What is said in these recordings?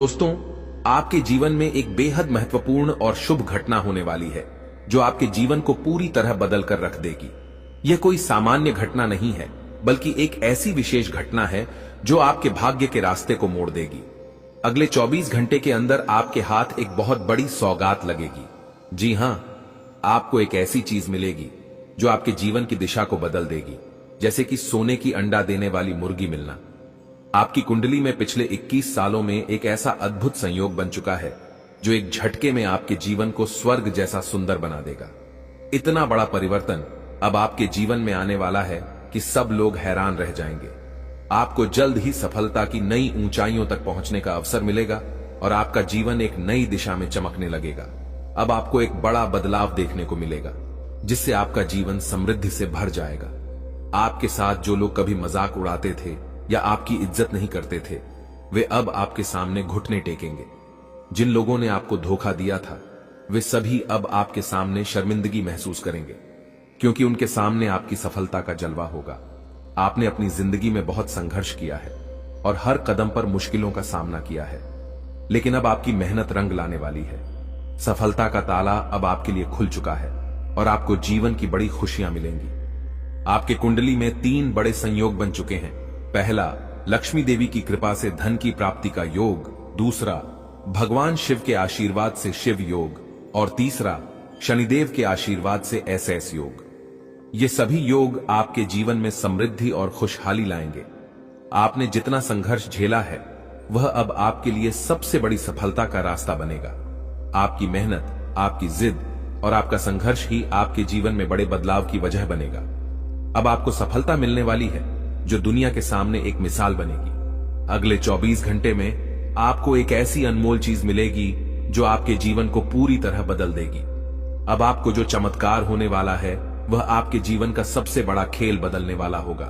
दोस्तों, आपके जीवन में एक बेहद महत्वपूर्ण और शुभ घटना होने वाली है जो आपके जीवन को पूरी तरह बदल कर रख देगी। यह कोई सामान्य घटना नहीं है, बल्कि एक ऐसी विशेष घटना है जो आपके भाग्य के रास्ते को मोड़ देगी। अगले 24 घंटे के अंदर आपके हाथ एक बहुत बड़ी सौगात लगेगी। जी हां, आपको एक ऐसी चीज मिलेगी जो आपके जीवन की दिशा को बदल देगी, जैसे कि सोने की अंडा देने वाली मुर्गी मिलना। आपकी कुंडली में पिछले 21 सालों में एक ऐसा अद्भुत संयोग बन चुका है जो एक झटके में आपके जीवन को स्वर्ग जैसा सुंदर बना देगा। इतना बड़ा परिवर्तन अब आपके जीवन में आने वाला है कि सब लोग हैरान रह जाएंगे। आपको जल्द ही सफलता की नई ऊंचाइयों तक पहुंचने का अवसर मिलेगा और आपका जीवन एक नई दिशा में चमकने लगेगा। अब आपको एक बड़ा बदलाव देखने को मिलेगा, जिससे आपका जीवन समृद्धि से भर जाएगा। आपके साथ जो लोग कभी मजाक उड़ाते थे या आपकी इज्जत नहीं करते थे, वे अब आपके सामने घुटने टेकेंगे। जिन लोगों ने आपको धोखा दिया था, वे सभी अब आपके सामने शर्मिंदगी महसूस करेंगे, क्योंकि उनके सामने आपकी सफलता का जलवा होगा। आपने अपनी जिंदगी में बहुत संघर्ष किया है और हर कदम पर मुश्किलों का सामना किया है, लेकिन अब आपकी मेहनत रंग लाने वाली है। सफलता का ताला अब आपके लिए खुल चुका है और आपको जीवन की बड़ी खुशियां मिलेंगी। आपके कुंडली में 3 बड़े संयोग बन चुके हैं। पहला, लक्ष्मी देवी की कृपा से धन की प्राप्ति का योग। दूसरा, भगवान शिव के आशीर्वाद से शिव योग। और तीसरा, शनिदेव के आशीर्वाद से एसएस योग। ये सभी योग आपके जीवन में समृद्धि और खुशहाली लाएंगे। आपने जितना संघर्ष झेला है, वह अब आपके लिए सबसे बड़ी सफलता का रास्ता बनेगा। आपकी मेहनत, आपकी जिद और आपका संघर्ष ही आपके जीवन में बड़े बदलाव की वजह बनेगा। अब आपको सफलता मिलने वाली है जो दुनिया के सामने एक मिसाल बनेगी। अगले 24 घंटे में आपको एक ऐसी अनमोल चीज मिलेगी जो आपके जीवन को पूरी तरह बदल देगी। अब आपको जो चमत्कार होने वाला है, वह आपके जीवन का सबसे बड़ा खेल बदलने वाला होगा।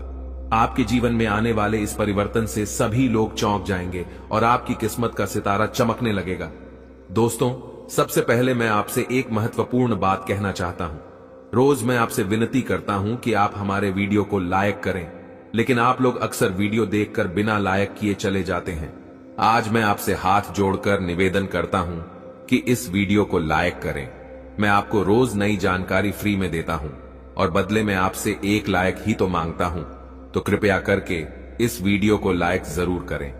आपके जीवन में आने वाले इस परिवर्तन से सभी लोग चौंक जाएंगे और आपकी किस्मत का सितारा चमकने लगेगा। दोस्तों, सबसे पहले मैं आपसे एक महत्वपूर्ण बात कहना चाहता हूं। रोज मैं आपसे विनती करता हूं कि आप हमारे वीडियो को लाइक करें, लेकिन आप लोग अक्सर वीडियो देखकर बिना लाइक किए चले जाते हैं। आज मैं आपसे हाथ जोड़कर निवेदन करता हूं कि इस वीडियो को लाइक करें। मैं आपको रोज नई जानकारी फ्री में देता हूं और बदले में आपसे 1 लाइक ही तो मांगता हूं, तो कृपया करके इस वीडियो को लाइक जरूर करें।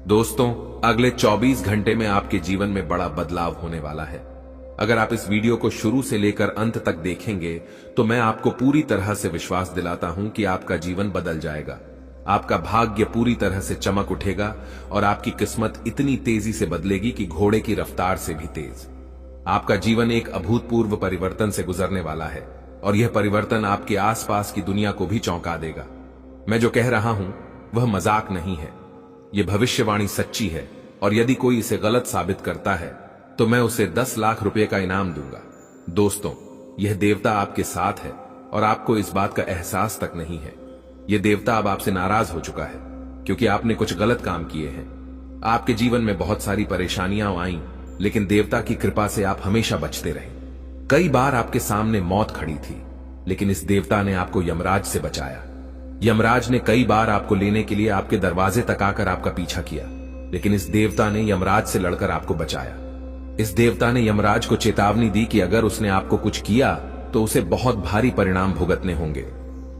दोस्तों, अगले 24 घंटे में आपके जीवन में बड़ा बदलाव होने वाला है। अगर आप इस वीडियो को शुरू से लेकर अंत तक देखेंगे तो मैं आपको पूरी तरह से विश्वास दिलाता हूं कि आपका जीवन बदल जाएगा। आपका भाग्य पूरी तरह से चमक उठेगा और आपकी किस्मत इतनी तेजी से बदलेगी कि घोड़े की रफ्तार से भी तेज। आपका जीवन एक अभूतपूर्व परिवर्तन से गुजरने वाला है और यह परिवर्तन आपके आसपास की दुनिया को भी चौंका देगा। मैं जो कह रहा हूं वह मजाक नहीं है, यह भविष्यवाणी सच्ची है और यदि कोई इसे गलत साबित करता है तो मैं उसे 10 लाख रुपए का इनाम दूंगा। दोस्तों, यह देवता आपके साथ है और आपको इस बात का एहसास तक नहीं है। यह देवता अब आपसे नाराज हो चुका है क्योंकि आपने कुछ गलत काम किए हैं। आपके जीवन में बहुत सारी परेशानियां आईं, लेकिन देवता की कृपा से आप हमेशा बचते रहे। कई बार आपके सामने मौत खड़ी थी, लेकिन इस देवता ने आपको यमराज से बचाया। यमराज ने कई बार आपको लेने के लिए आपके दरवाजे तक आकर आपका पीछा किया, लेकिन इस देवता ने यमराज से लड़कर आपको बचाया। इस देवता ने यमराज को चेतावनी दी कि अगर उसने आपको कुछ किया तो उसे बहुत भारी परिणाम भुगतने होंगे।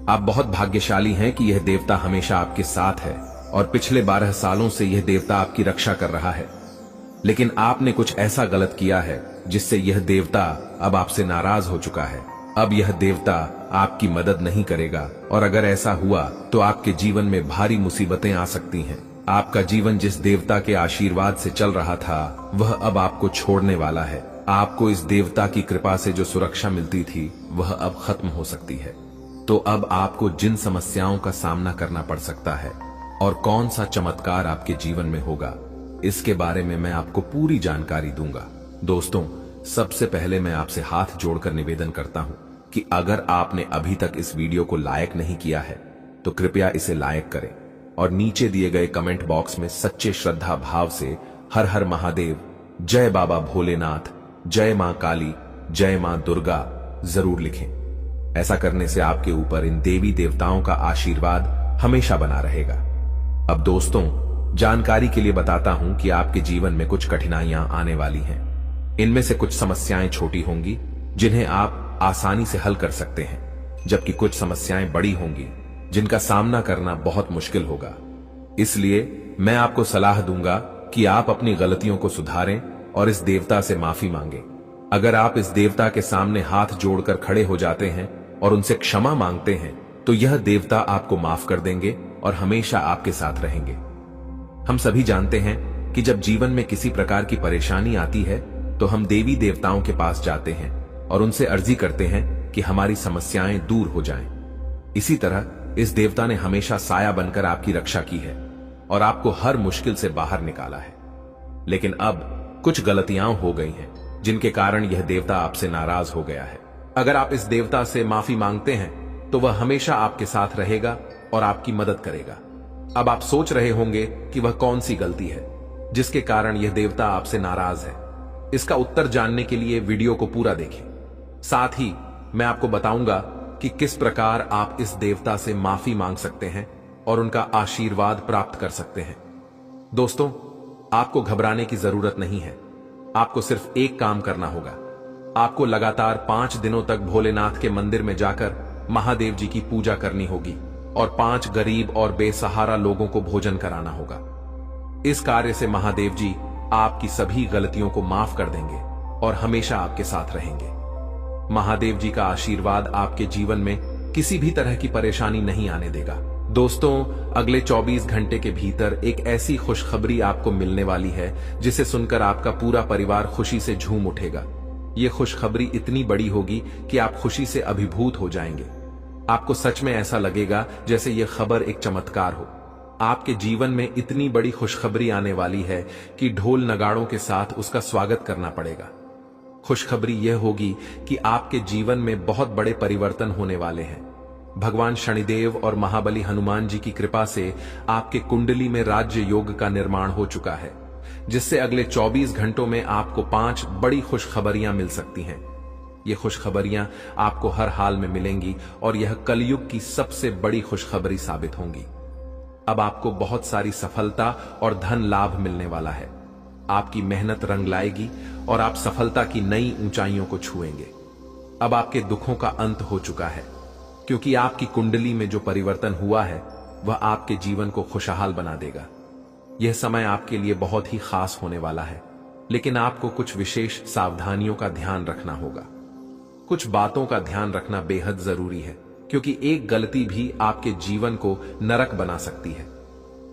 आप बहुत भाग्यशाली हैं कि यह देवता हमेशा आपके साथ है और पिछले 12 सालों से यह देवता आपकी रक्षा कर रहा है। लेकिन आपने कुछ ऐसा गलत किया है जिससे यह देवता अब आपसे नाराज हो चुका है। अब यह देवता आपकी मदद नहीं करेगा और अगर ऐसा हुआ तो आपके जीवन में भारी मुसीबतें आ सकती हैं। आपका जीवन जिस देवता के आशीर्वाद से चल रहा था, वह अब आपको छोड़ने वाला है। आपको इस देवता की कृपा से जो सुरक्षा मिलती थी, वह अब खत्म हो सकती है। तो अब आपको जिन समस्याओं का सामना करना पड़ सकता है और कौन सा चमत्कार आपके जीवन में होगा, इसके बारे में मैं आपको पूरी जानकारी दूंगा। दोस्तों, सबसे पहले मैं आपसे हाथ जोड़कर निवेदन करता हूं कि अगर आपने अभी तक इस वीडियो को लाइक नहीं किया है तो कृपया इसे लाइक करें और नीचे दिए गए कमेंट बॉक्स में सच्चे श्रद्धा भाव से हर हर महादेव, जय बाबा भोलेनाथ, जय मां काली, जय मां दुर्गा जरूर लिखें। ऐसा करने से आपके ऊपर इन देवी देवताओं का आशीर्वाद हमेशा बना रहेगा। अब दोस्तों, जानकारी के लिए बताता हूं कि आपके जीवन में कुछ कठिनाइयां आने वाली हैं। इनमें से कुछ समस्याएं छोटी होंगी जिन्हें आप आसानी से हल कर सकते हैं, जबकि कुछ समस्याएं बड़ी होंगी जिनका सामना करना बहुत मुश्किल होगा। इसलिए मैं आपको सलाह दूंगा कि आप अपनी गलतियों को सुधारें और इस देवता से माफी मांगें। अगर आप इस देवता के सामने हाथ जोड़कर खड़े हो जाते हैं और उनसे क्षमा मांगते हैं तो यह देवता आपको माफ कर देंगे और हमेशा आपके साथ रहेंगे। हम सभी जानते हैं कि जब जीवन में किसी प्रकार की परेशानी आती है तो हम देवी देवताओं के पास जाते हैं और उनसे अर्जी करते हैं कि हमारी समस्याएं दूर हो जाएं। इसी तरह इस देवता ने हमेशा साया बनकर आपकी रक्षा की है और आपको हर मुश्किल से बाहर निकाला है। लेकिन अब कुछ गलतियां हो गई हैं जिनके कारण यह देवता आपसे नाराज हो गया है। अगर आप इस देवता से माफी मांगते हैं तो वह हमेशा आपके साथ रहेगा और आपकी मदद करेगा। अब आप सोच रहे होंगे कि वह कौन सी गलती है जिसके कारण यह देवता आपसे नाराज है। इसका उत्तर जानने के लिए वीडियो को पूरा देखें। साथ ही मैं आपको बताऊंगा कि किस प्रकार आप इस देवता से माफी मांग सकते हैं और उनका आशीर्वाद प्राप्त कर सकते हैं। दोस्तों, आपको घबराने की जरूरत नहीं है। आपको सिर्फ एक काम करना होगा। आपको लगातार 5 दिनों तक भोलेनाथ के मंदिर में जाकर महादेव जी की पूजा करनी होगी और 5 गरीब और बेसहारा लोगों को भोजन कराना होगा। इस कार्य से महादेव जी आपकी सभी गलतियों को माफ कर देंगे और हमेशा आपके साथ रहेंगे। महादेव जी का आशीर्वाद आपके जीवन में किसी भी तरह की परेशानी नहीं आने देगा। दोस्तों, अगले 24 घंटे के भीतर एक ऐसी खुशखबरी आपको मिलने वाली है जिसे सुनकर आपका पूरा परिवार खुशी से झूम उठेगा। यह खुशखबरी इतनी बड़ी होगी कि आप खुशी से अभिभूत हो जाएंगे। आपको सच में ऐसा लगेगा जैसे यह खबर एक चमत्कार हो। आपके जीवन में इतनी बड़ी खुशखबरी आने वाली है कि ढोल नगाड़ों के साथ उसका स्वागत करना पड़ेगा। खुशखबरी यह होगी कि आपके जीवन में बहुत बड़े परिवर्तन होने वाले हैं। भगवान शनिदेव और महाबली हनुमान जी की कृपा से आपके कुंडली में राज्य योग का निर्माण हो चुका है, जिससे अगले 24 घंटों में आपको 5 बड़ी खुशखबरियां मिल सकती हैं। ये खुशखबरियां आपको हर हाल में मिलेंगी और यह कलयुग की सबसे बड़ी खुशखबरी साबित होंगी। अब आपको बहुत सारी सफलता और धन लाभ मिलने वाला है। आपकी मेहनत रंग लाएगी और आप सफलता की नई ऊंचाइयों को छुएंगे। अब आपके दुखों का अंत हो चुका है, क्योंकि आपकी कुंडली में जो परिवर्तन हुआ है वह आपके जीवन को खुशहाल बना देगा। यह समय आपके लिए बहुत ही खास होने वाला है, लेकिन आपको कुछ विशेष सावधानियों का ध्यान रखना होगा। कुछ बातों का ध्यान रखना बेहद जरूरी है, क्योंकि एक गलती भी आपके जीवन को नरक बना सकती है।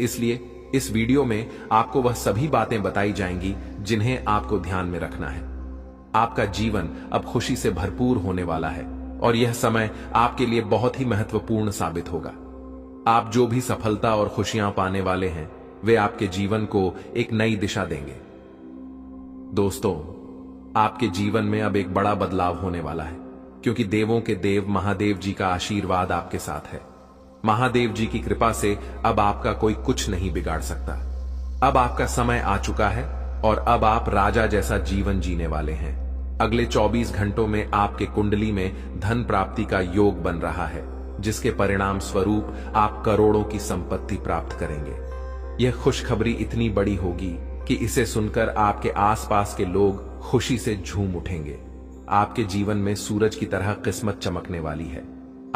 इसलिए इस वीडियो में आपको वह सभी बातें बताई जाएंगी जिन्हें आपको ध्यान में रखना है। आपका जीवन अब खुशी से भरपूर होने वाला है और यह समय आपके लिए बहुत ही महत्वपूर्ण साबित होगा। आप जो भी सफलता और खुशियां पाने वाले हैं वे आपके जीवन को एक नई दिशा देंगे। दोस्तों, आपके जीवन में अब एक बड़ा बदलाव होने वाला है, क्योंकि देवों के देव महादेव जी का आशीर्वाद आपके साथ है। महादेव जी की कृपा से अब आपका कोई कुछ नहीं बिगाड़ सकता। अब आपका समय आ चुका है और अब आप राजा जैसा जीवन जीने वाले हैं। अगले 24 घंटों में आपके कुंडली में धन प्राप्ति का योग बन रहा है, जिसके परिणाम स्वरूप आप करोड़ों की संपत्ति प्राप्त करेंगे। यह खुशखबरी इतनी बड़ी होगी कि इसे सुनकर आपके आसपास के लोग खुशी से झूम उठेंगे। आपके जीवन में सूरज की तरह किस्मत चमकने वाली है।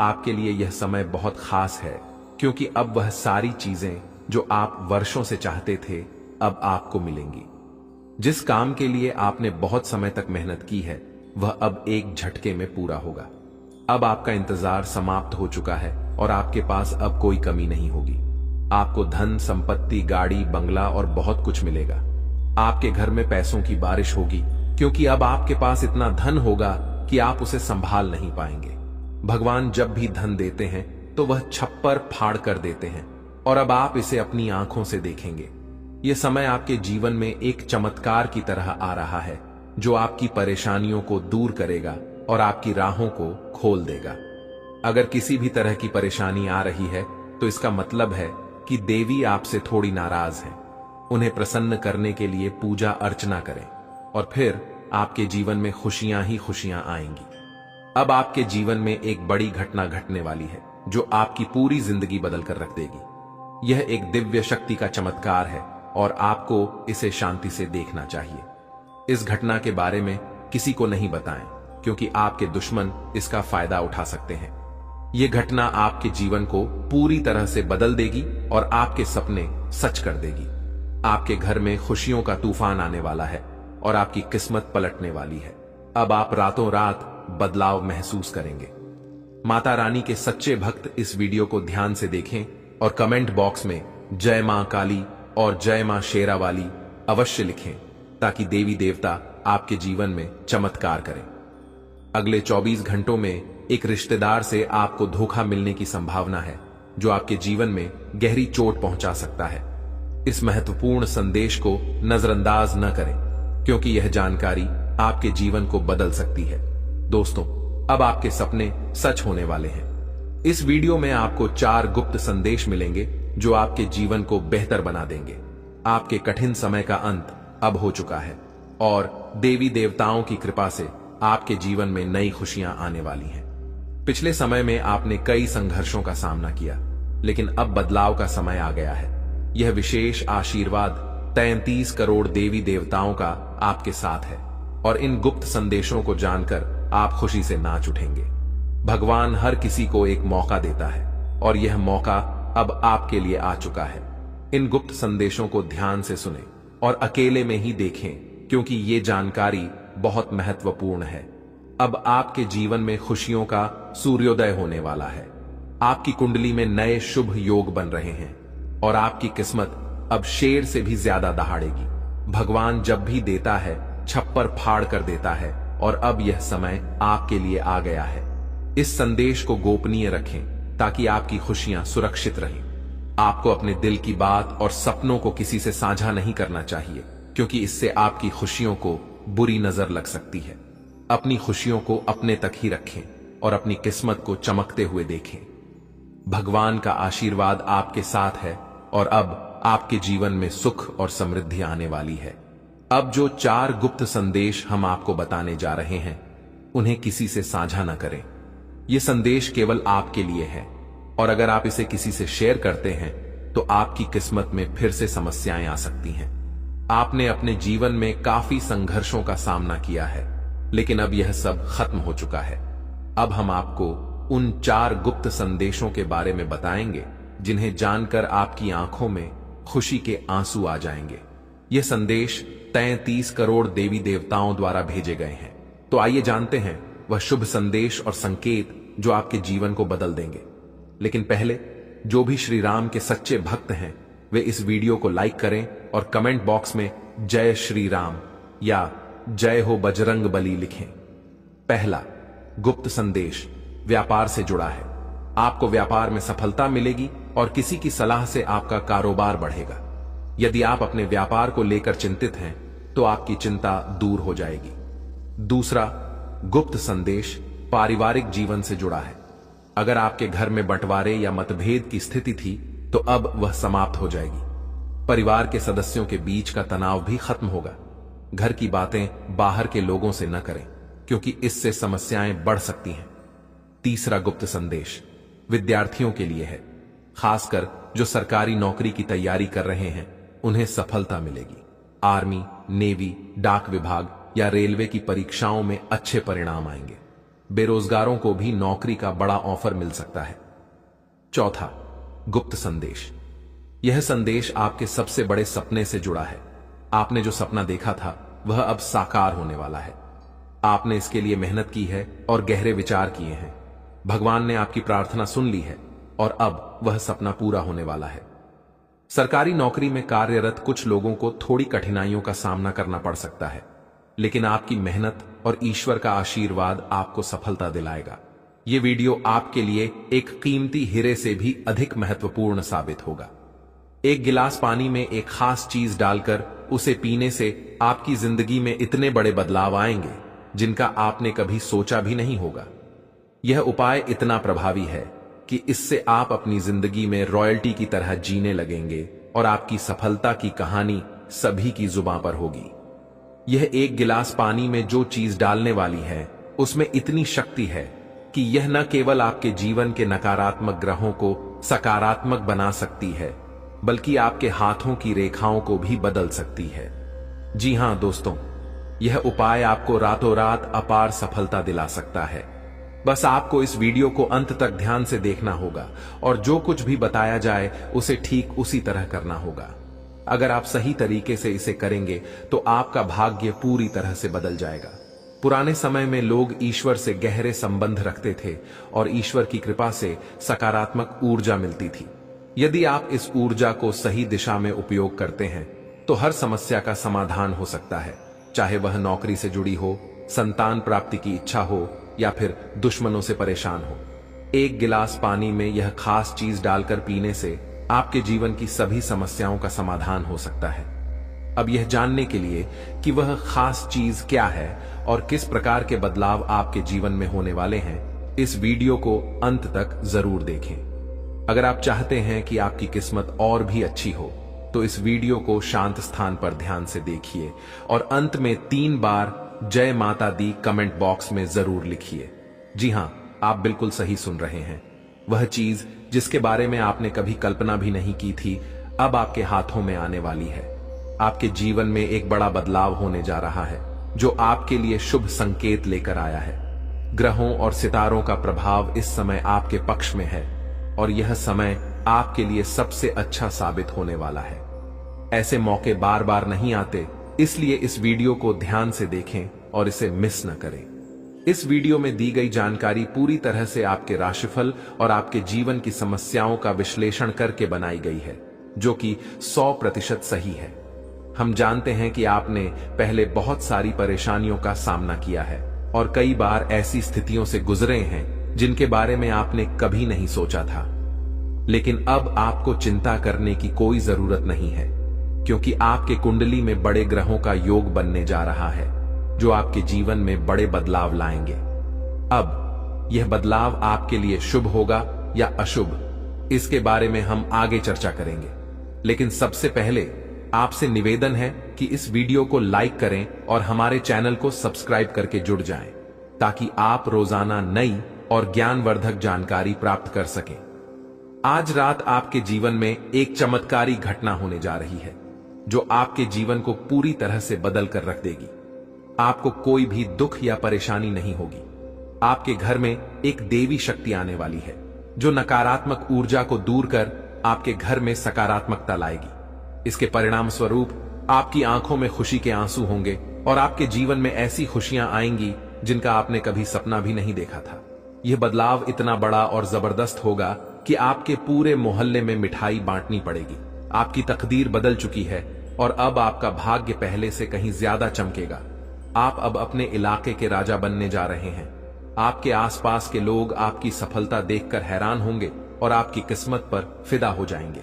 आपके लिए यह समय बहुत खास है, क्योंकि अब वह सारी चीजें जो आप वर्षों से चाहते थे अब आपको मिलेंगी। जिस काम के लिए आपने बहुत समय तक मेहनत की है वह अब एक झटके में पूरा होगा। अब आपका इंतजार समाप्त हो चुका है और आपके पास अब कोई कमी नहीं होगी। आपको धन, संपत्ति, गाड़ी, बंगला और बहुत कुछ मिलेगा। आपके घर में पैसों की बारिश होगी, क्योंकि अब आपके पास इतना धन होगा कि आप उसे संभाल नहीं पाएंगे। भगवान जब भी धन देते हैं तो वह छप्पर फाड़ कर देते हैं और अब आप इसे अपनी आंखों से देखेंगे। यह समय आपके जीवन में एक चमत्कार की तरह आ रहा है, जो आपकी परेशानियों को दूर करेगा और आपकी राहों को खोल देगा। अगर किसी भी तरह की परेशानी आ रही है तो इसका मतलब है कि देवी आपसे थोड़ी नाराज हैं। उन्हें प्रसन्न करने के लिए पूजा अर्चना करें और फिर आपके जीवन में खुशियां ही खुशियां आएंगी। अब आपके जीवन में एक बड़ी घटना घटने वाली है जो आपकी पूरी जिंदगी बदल कर रख देगी। यह एक दिव्य शक्ति का चमत्कार है और आपको इसे शांति से देखना चाहिए। इस घटना के बारे में किसी को नहीं बताएं, क्योंकि आपके दुश्मन इसका फायदा उठा सकते हैं। यह घटना आपके जीवन को पूरी तरह से बदल देगी और आपके सपने सच कर देगी। आपके घर में खुशियों का तूफान आने वाला है और आपकी किस्मत पलटने वाली है। अब आप रातों रात बदलाव महसूस करेंगे। माता रानी के सच्चे भक्त इस वीडियो को ध्यान से देखें और कमेंट बॉक्स में जय मां काली और जय मां शेरावाली अवश्य लिखें, ताकि देवी देवता आपके जीवन में चमत्कार करें। अगले 24 घंटों में एक रिश्तेदार से आपको धोखा मिलने की संभावना है, जो आपके जीवन में गहरी चोट पहुंचा सकता है। इस महत्वपूर्ण संदेश को नजरअंदाज न करें, क्योंकि यह जानकारी आपके जीवन को बदल सकती है। दोस्तों, अब आपके सपने सच होने वाले हैं। इस वीडियो में आपको 4 गुप्त संदेश मिलेंगे जो आपके जीवन को बेहतर बना देंगे। आपके कठिन समय का अंत अब हो चुका है और देवी देवताओं की कृपा से आपके जीवन में नई खुशियां आने वाली हैं। पिछले समय में आपने कई संघर्षों का सामना किया, लेकिन अब बदलाव का समय आ गया है। यह विशेष आशीर्वाद 33 करोड़ देवी देवताओं का आपके साथ है और इन गुप्त संदेशों को जानकर आप खुशी से नाच उठेंगे। भगवान हर किसी को एक मौका देता है और यह मौका अब आपके लिए आ चुका है। इन गुप्त संदेशों को ध्यान से सुनें और अकेले में ही देखें, क्योंकि ये जानकारी बहुत महत्वपूर्ण है। अब आपके जीवन में खुशियों का सूर्योदय होने वाला है। आपकी कुंडली में नए शुभ योग बन रहे हैं और आपकी किस्मत अब शेर से भी ज्यादा दहाड़ेगी। भगवान जब भी देता है, छप्पर फाड़ कर देता है और अब यह समय आपके लिए आ गया है। इस संदेश को गोपनीय रखें ताकि आपकी खुशियां सुरक्षित रहें। आपको अपने दिल की बात और सपनों को किसी से साझा नहीं करना चाहिए, क्योंकि इससे आपकी खुशियों को बुरी नजर लग सकती है। अपनी खुशियों को अपने तक ही रखें और अपनी किस्मत को चमकते हुए देखें। भगवान का आशीर्वाद आपके साथ है और अब आपके जीवन में सुख और समृद्धि आने वाली है। अब जो 4 गुप्त संदेश हम आपको बताने जा रहे हैं, उन्हें किसी से साझा न करें। ये संदेश केवल आपके लिए है और अगर आप इसे किसी से शेयर करते हैं तो आपकी किस्मत में फिर से समस्याएं आ सकती हैं। आपने अपने जीवन में काफी संघर्षों का सामना किया है, लेकिन अब यह सब खत्म हो चुका है। अब हम आपको उन 4 गुप्त संदेशों के बारे में बताएंगे जिन्हें जानकर आपकी आंखों में खुशी के आंसू आ जाएंगे। ये संदेश 33 करोड़ देवी देवताओं द्वारा भेजे गए हैं। तो आइए जानते हैं वह शुभ संदेश और संकेत जो आपके जीवन को बदल देंगे। लेकिन पहले, जो भी श्री राम के सच्चे भक्त हैं, वे इस वीडियो को लाइक करें और कमेंट बॉक्स में जय श्री राम या जय हो बजरंग बली लिखें। पहला गुप्त संदेश व्यापार से जुड़ा है। आपको व्यापार में सफलता मिलेगी और किसी की सलाह से आपका कारोबार बढ़ेगा। यदि आप अपने व्यापार को लेकर चिंतित हैं, तो आपकी चिंता दूर हो जाएगी। दूसरा गुप्त संदेश पारिवारिक जीवन से जुड़ा है। अगर आपके घर में बंटवारे या मतभेद की स्थिति थी, तो अब वह समाप्त हो जाएगी। परिवार के सदस्यों के बीच का तनाव भी खत्म होगा। घर की बातें बाहर के लोगों से न करें, क्योंकि इससे समस्याएं बढ़ सकती हैं। तीसरा गुप्त संदेश विद्यार्थियों के लिए है। खासकर जो सरकारी नौकरी की तैयारी कर रहे हैं, उन्हें सफलता मिलेगी। आर्मी, नेवी, डाक विभाग या रेलवे की परीक्षाओं में अच्छे परिणाम आएंगे। बेरोजगारों को भी नौकरी का बड़ा ऑफर मिल सकता है। चौथा गुप्त संदेश, यह संदेश आपके सबसे बड़े सपने से जुड़ा है। आपने जो सपना देखा था, वह अब साकार होने वाला है। आपने इसके लिए मेहनत की है और गहरे विचार किए हैं। भगवान ने आपकी प्रार्थना सुन ली है और अब वह सपना पूरा होने वाला है। सरकारी नौकरी में कार्यरत कुछ लोगों को थोड़ी कठिनाइयों का सामना करना पड़ सकता है, लेकिन आपकी मेहनत और ईश्वर का आशीर्वाद आपको सफलता दिलाएगा। यह वीडियो आपके लिए एक कीमती हीरे से भी अधिक महत्वपूर्ण साबित होगा। एक गिलास पानी में एक खास चीज डालकर उसे पीने से आपकी जिंदगी में इतने बड़े बदलाव आएंगे जिनका आपने कभी सोचा भी नहीं होगा। यह उपाय इतना प्रभावी है कि इससे आप अपनी जिंदगी में रॉयल्टी की तरह जीने लगेंगे और आपकी सफलता की कहानी सभी की जुबां पर होगी। यह एक गिलास पानी में जो चीज डालने वाली है, उसमें इतनी शक्ति है कि यह न केवल आपके जीवन के नकारात्मक ग्रहों को सकारात्मक बना सकती है, बल्कि आपके हाथों की रेखाओं को भी बदल सकती है। जी हां दोस्तों, यह उपाय आपको रातों रात अपार सफलता दिला सकता है। बस आपको इस वीडियो को अंत तक ध्यान से देखना होगा और जो कुछ भी बताया जाए उसे ठीक उसी तरह करना होगा। अगर आप सही तरीके से इसे करेंगे तो आपका भाग्य पूरी तरह से बदल जाएगा। पुराने समय में लोग ईश्वर से गहरे संबंध रखते थे और ईश्वर की कृपा से सकारात्मक ऊर्जा मिलती थी। यदि आप इस ऊर्जा को सही दिशा में उपयोग करते हैं तो हर समस्या का समाधान हो सकता है, चाहे वह नौकरी से जुड़ी हो, संतान प्राप्ति की इच्छा हो या फिर दुश्मनों से परेशान हो। एक गिलास पानी में यह खास चीज डालकर पीने से आपके जीवन की सभी समस्याओं का समाधान हो सकता है। अब यह जानने के लिए कि वह खास चीज क्या है और किस प्रकार के बदलाव आपके जीवन में होने वाले हैं, इस वीडियो को अंत तक जरूर देखें। अगर आप चाहते हैं कि आपकी किस्मत और भी अच्छी हो तो इस वीडियो को शांत स्थान पर ध्यान से देखिए और अंत में 3 बार जय माता दी कमेंट बॉक्स में जरूर लिखिए। जी हां, आप बिल्कुल सही सुन रहे हैं। वह चीज जिसके बारे में आपने कभी कल्पना भी नहीं की थी, अब आपके हाथों में आने वाली है। आपके जीवन में एक बड़ा बदलाव होने जा रहा है जो आपके लिए शुभ संकेत लेकर आया है। ग्रहों और सितारों का प्रभाव इस समय आपके पक्ष में है और यह समय आपके लिए सबसे अच्छा साबित होने वाला है। ऐसे मौके बार बार नहीं आते, इसलिए इस वीडियो को ध्यान से देखें और इसे मिस न करें। इस वीडियो में दी गई जानकारी पूरी तरह से आपके राशिफल और आपके जीवन की समस्याओं का विश्लेषण करके बनाई गई है, जो कि 100% सही है। हम जानते हैं कि आपने पहले बहुत सारी परेशानियों का सामना किया है और कई बार ऐसी स्थितियों से गुजरे हैं जिनके बारे में आपने कभी नहीं सोचा था। लेकिन अब आपको चिंता करने की कोई जरूरत नहीं है, क्योंकि आपके कुंडली में बड़े ग्रहों का योग बनने जा रहा है जो आपके जीवन में बड़े बदलाव लाएंगे। अब यह बदलाव आपके लिए शुभ होगा या अशुभ, इसके बारे में हम आगे चर्चा करेंगे। लेकिन सबसे पहले आपसे निवेदन है कि इस वीडियो को लाइक करें और हमारे चैनल को सब्सक्राइब करके जुड़ जाएं, ताकि आप रोजाना नई और ज्ञानवर्धक जानकारी प्राप्त कर सकें। आज रात आपके जीवन में एक चमत्कारी घटना होने जा रही है जो आपके जीवन को पूरी तरह से बदल कर रख देगी। आपको कोई भी दुख या परेशानी नहीं होगी। आपके घर में एक देवी शक्ति आने वाली है जो नकारात्मक ऊर्जा को दूर कर आपके घर में सकारात्मकता लाएगी। इसके परिणाम स्वरूप आपकी आंखों में खुशी के आंसू होंगे और आपके जीवन में ऐसी खुशियां आएंगी जिनका आपने कभी सपना भी नहीं देखा था। यह बदलाव इतना बड़ा और जबरदस्त होगा कि आपके पूरे मोहल्ले में मिठाई बांटनी पड़ेगी। आपकी तकदीर बदल चुकी है और अब आपका भाग्य पहले से कहीं ज्यादा चमकेगा। आप अब अपने इलाके के राजा बनने जा रहे हैं। आपके आसपास के लोग आपकी सफलता देखकर हैरान होंगे और आपकी किस्मत पर फिदा हो जाएंगे।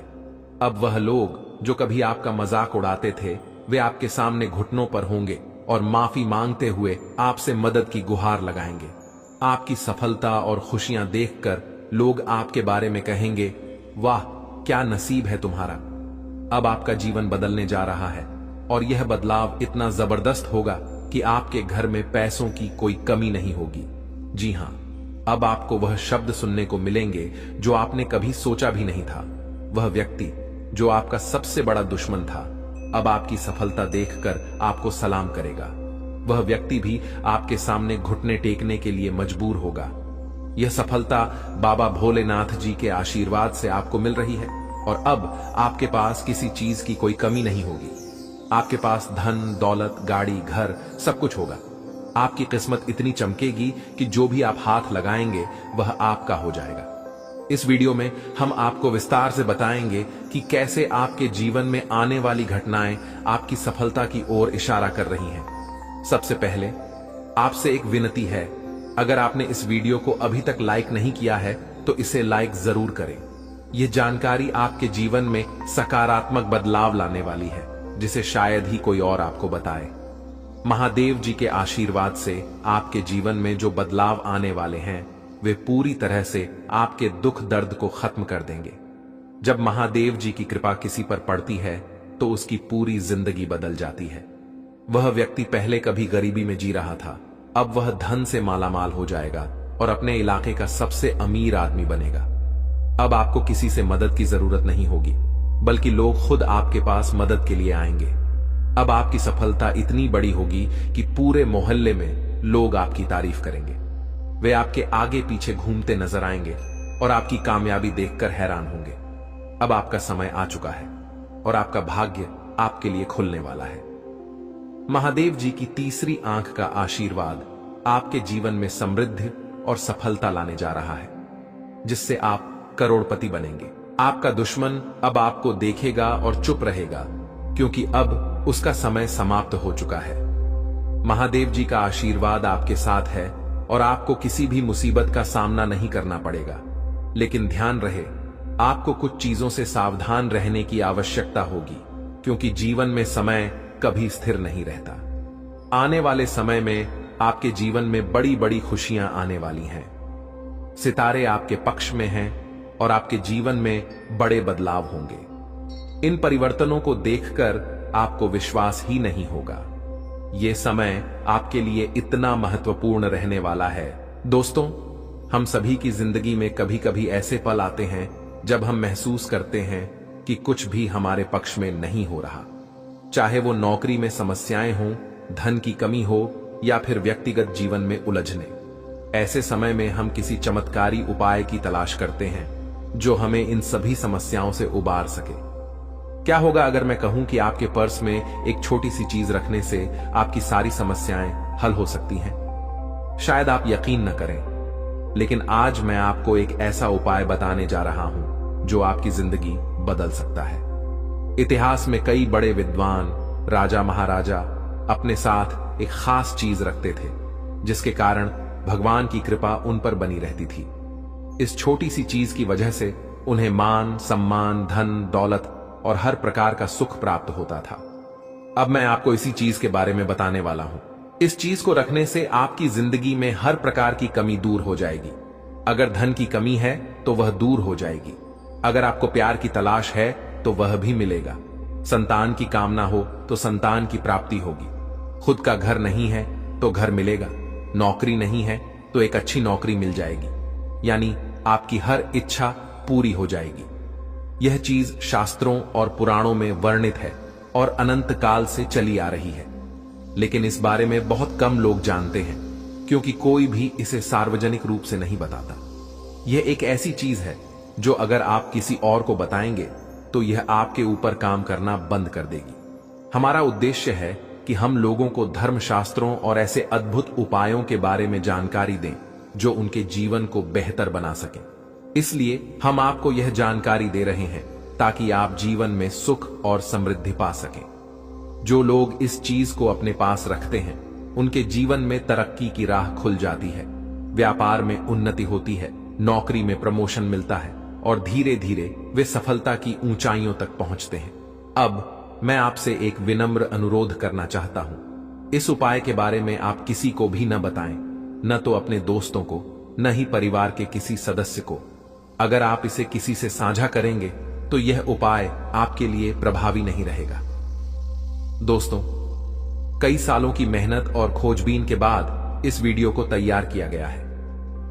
अब वह लोग जो कभी आपका मजाक उड़ाते थे, वे आपके सामने घुटनों पर होंगे और माफी मांगते हुए आपसे मदद की गुहार लगाएंगे। आपकी सफलता और खुशियां देखकर लोग आपके बारे में कहेंगे, वाह क्या नसीब है तुम्हारा। अब आपका जीवन बदलने जा रहा है और यह बदलाव इतना जबरदस्त होगा कि आपके घर में पैसों की कोई कमी नहीं होगी। जी हां, अब आपको वह शब्द सुनने को मिलेंगे जो आपने कभी सोचा भी नहीं था। वह व्यक्ति जो आपका सबसे बड़ा दुश्मन था, अब आपकी सफलता देखकर आपको सलाम करेगा। वह व्यक्ति भी आपके सामने घुटने टेकने के लिए मजबूर होगा। यह सफलता बाबा भोलेनाथ जी के आशीर्वाद से आपको मिल रही है और अब आपके पास किसी चीज की कोई कमी नहीं होगी। आपके पास धन, दौलत, गाड़ी, घर सब कुछ होगा। आपकी किस्मत इतनी चमकेगी कि जो भी आप हाथ लगाएंगे वह आपका हो जाएगा। इस वीडियो में हम आपको विस्तार से बताएंगे कि कैसे आपके जीवन में आने वाली घटनाएं आपकी सफलता की ओर इशारा कर रही हैं। सबसे पहले आपसे एक विनती है, अगर आपने इस वीडियो को अभी तक लाइक नहीं किया है तो इसे लाइक जरूर करें। यह जानकारी आपके जीवन में सकारात्मक बदलाव लाने वाली है जिसे शायद ही कोई और आपको बताए। महादेव जी के आशीर्वाद से आपके जीवन में जो बदलाव आने वाले हैं वे पूरी तरह से आपके दुख दर्द को खत्म कर देंगे। जब महादेव जी की कृपा किसी पर पड़ती है तो उसकी पूरी जिंदगी बदल जाती है। वह व्यक्ति पहले कभी गरीबी में जी रहा था, अब वह धन से मालामाल हो जाएगा और अपने इलाके का सबसे अमीर आदमी बनेगा। अब आपको किसी से मदद की जरूरत नहीं होगी। बल्कि लोग खुद आपके पास मदद के लिए आएंगे। अब आपकी सफलता इतनी बड़ी होगी कि पूरे मोहल्ले में लोग आपकी तारीफ करेंगे। वे आपके आगे पीछे घूमते नजर आएंगे और आपकी कामयाबी देखकर हैरान होंगे। अब आपका समय आ चुका है और आपका भाग्य आपके लिए खुलने वाला है। महादेव जी की तीसरी आंख का आशीर्वाद आपके जीवन में समृद्धि और सफलता लाने जा रहा है, जिससे आप करोड़पति बनेंगे। आपका दुश्मन अब आपको देखेगा और चुप रहेगा, क्योंकि अब उसका समय समाप्त हो चुका है। महादेव जी का आशीर्वाद आपके साथ है और आपको किसी भी मुसीबत का सामना नहीं करना पड़ेगा। लेकिन ध्यान रहे, आपको कुछ चीजों से सावधान रहने की आवश्यकता होगी, क्योंकि जीवन में समय कभी स्थिर नहीं रहता। आने वाले समय में आपके जीवन में बड़ी बड़ी खुशियां आने वाली हैं। सितारे आपके पक्ष में हैं और आपके जीवन में बड़े बदलाव होंगे। इन परिवर्तनों को देखकर आपको विश्वास ही नहीं होगा। ये समय आपके लिए इतना महत्वपूर्ण रहने वाला है। दोस्तों, हम सभी की जिंदगी में कभी कभी ऐसे पल आते हैं जब हम महसूस करते हैं कि कुछ भी हमारे पक्ष में नहीं हो रहा। चाहे वो नौकरी में समस्याएं हों, धन की कमी हो या फिर व्यक्तिगत जीवन में उलझने। ऐसे समय में हम किसी चमत्कारी उपाय की तलाश करते हैं जो हमें इन सभी समस्याओं से उबार सके। क्या होगा अगर मैं कहूं कि आपके पर्स में एक छोटी सी चीज रखने से आपकी सारी समस्याएं हल हो सकती हैं? शायद आप यकीन न करें, लेकिन आज मैं आपको एक ऐसा उपाय बताने जा रहा हूं जो आपकी जिंदगी बदल सकता है। इतिहास में कई बड़े विद्वान, राजा महाराजा अपने साथ एक खास चीज रखते थे, जिसके कारण भगवान की कृपा उन पर बनी रहती थी। इस छोटी सी चीज की वजह से उन्हें मान, सम्मान, धन, दौलत और हर प्रकार का सुख प्राप्त होता था। अब मैं आपको इसी चीज के बारे में बताने वाला हूं। इस चीज को रखने से आपकी जिंदगी में हर प्रकार की कमी दूर हो जाएगी। अगर धन की कमी है तो वह दूर हो जाएगी। अगर आपको प्यार की तलाश है तो वह भी मिलेगा। संतान की कामना हो तो संतान की प्राप्ति होगी। खुद का घर नहीं है तो घर मिलेगा। नौकरी नहीं है तो एक अच्छी नौकरी मिल जाएगी। यानी आपकी हर इच्छा पूरी हो जाएगी। यह चीज शास्त्रों और पुराणों में वर्णित है और अनंत काल से चली आ रही है, लेकिन इस बारे में बहुत कम लोग जानते हैं, क्योंकि कोई भी इसे सार्वजनिक रूप से नहीं बताता। यह एक ऐसी चीज है जो अगर आप किसी और को बताएंगे तो यह आपके ऊपर काम करना बंद कर देगी। हमारा उद्देश्य है कि हम लोगों को धर्मशास्त्रों और ऐसे अद्भुत उपायों के बारे में जानकारी दें जो उनके जीवन को बेहतर बना सकें। इसलिए हम आपको यह जानकारी दे रहे हैं ताकि आप जीवन में सुख और समृद्धि पा सकें। जो लोग इस चीज को अपने पास रखते हैं उनके जीवन में तरक्की की राह खुल जाती है, व्यापार में उन्नति होती है, नौकरी में प्रमोशन मिलता है और धीरे धीरे वे सफलता की ऊंचाइयों तक पहुंचते हैं। अब मैं आपसे एक विनम्र अनुरोध करना चाहता हूं। इस उपाय के बारे में आप किसी को भी न बताएं, न तो अपने दोस्तों को, न ही परिवार के किसी सदस्य को। अगर आप इसे किसी से साझा करेंगे तो यह उपाय आपके लिए प्रभावी नहीं रहेगा। दोस्तों, कई सालों की मेहनत और खोजबीन के बाद इस वीडियो को तैयार किया गया है।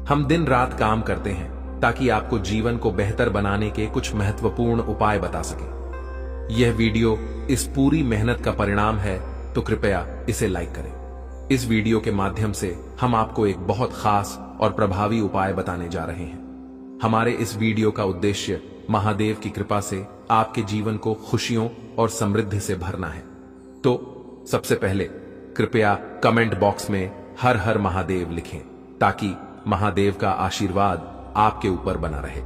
हम दिन रात काम करते हैं ताकि आपको जीवन को बेहतर बनाने के कुछ महत्वपूर्ण उपाय बता सकें। यह वीडियो इस पूरी मेहनत का परिणाम है, तो कृपया इसे लाइक करें। इस वीडियो के माध्यम से हम आपको एक बहुत खास और प्रभावी उपाय बताने जा रहे हैं। हमारे इस वीडियो का उद्देश्य महादेव की कृपा से आपके जीवन को खुशियों और समृद्धि से भरना है। तो सबसे पहले कृपया कमेंट बॉक्स में हर हर महादेव लिखें ताकि महादेव का आशीर्वाद आपके ऊपर बना रहे।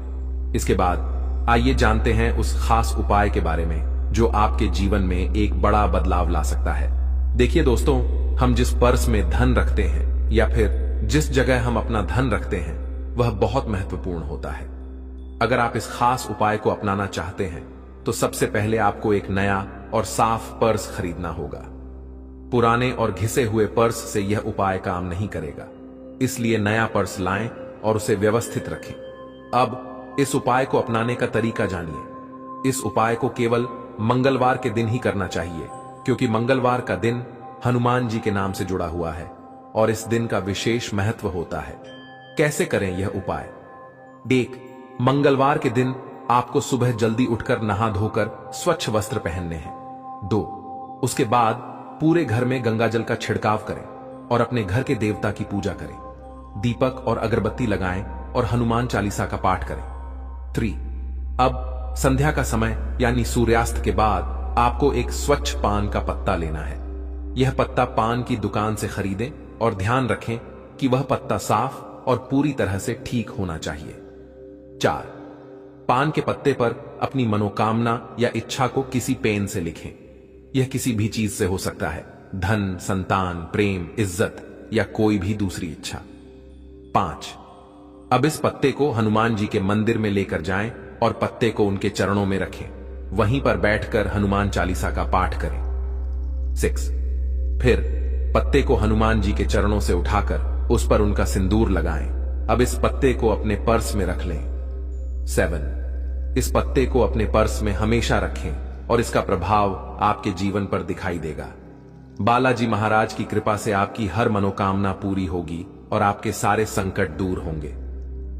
इसके बाद आइए जानते हैं उस खास उपाय के बारे में जो आपके जीवन में एक बड़ा बदलाव ला सकता है। देखिए दोस्तों, हम जिस पर्स में धन रखते हैं या फिर जिस जगह हम अपना धन रखते हैं वह बहुत महत्वपूर्ण होता है। अगर आप इस खास उपाय को अपनाना चाहते हैं तो सबसे पहले आपको एक नया और साफ पर्स खरीदना होगा। पुराने और घिसे हुए पर्स से यह उपाय काम नहीं करेगा, इसलिए नया पर्स लाएं और उसे व्यवस्थित रखें। अब इस उपाय को अपनाने का तरीका जानिए। इस उपाय को केवल मंगलवार के दिन ही करना चाहिए, क्योंकि मंगलवार का दिन हनुमान जी के नाम से जुड़ा हुआ है और इस दिन का विशेष महत्व होता है। कैसे करें यह उपाय? देख, मंगलवार के दिन आपको सुबह जल्दी उठकर नहा धोकर स्वच्छ वस्त्र पहनने हैं। 2. उसके बाद पूरे घर में गंगाजल का छिड़काव करें और अपने घर के देवता की पूजा करें। दीपक और अगरबत्ती लगाएं और हनुमान चालीसा का पाठ करें। 3. अब संध्या का समय यानी सूर्यास्त के बाद आपको एक स्वच्छ पान का पत्ता लेना है। यह पत्ता पान की दुकान से खरीदें और ध्यान रखें कि वह पत्ता साफ और पूरी तरह से ठीक होना चाहिए। 4. पान के पत्ते पर अपनी मनोकामना या इच्छा को किसी पेन से लिखें। यह किसी भी चीज से हो सकता है, धन, संतान, प्रेम, इज्जत या कोई भी दूसरी इच्छा। 5. अब इस पत्ते को हनुमान जी के मंदिर में लेकर जाएं और पत्ते को उनके चरणों में रखें। वहीं पर बैठकर हनुमान चालीसा का पाठ करें। 6. फिर पत्ते को हनुमान जी के चरणों से उठाकर उस पर उनका सिंदूर लगाएं। अब इस पत्ते को अपने पर्स में रख लें। 7. इस पत्ते को अपने पर्स में हमेशा रखें और इसका प्रभाव आपके जीवन पर दिखाई देगा। बालाजी महाराज की कृपा से आपकी हर मनोकामना पूरी होगी और आपके सारे संकट दूर होंगे।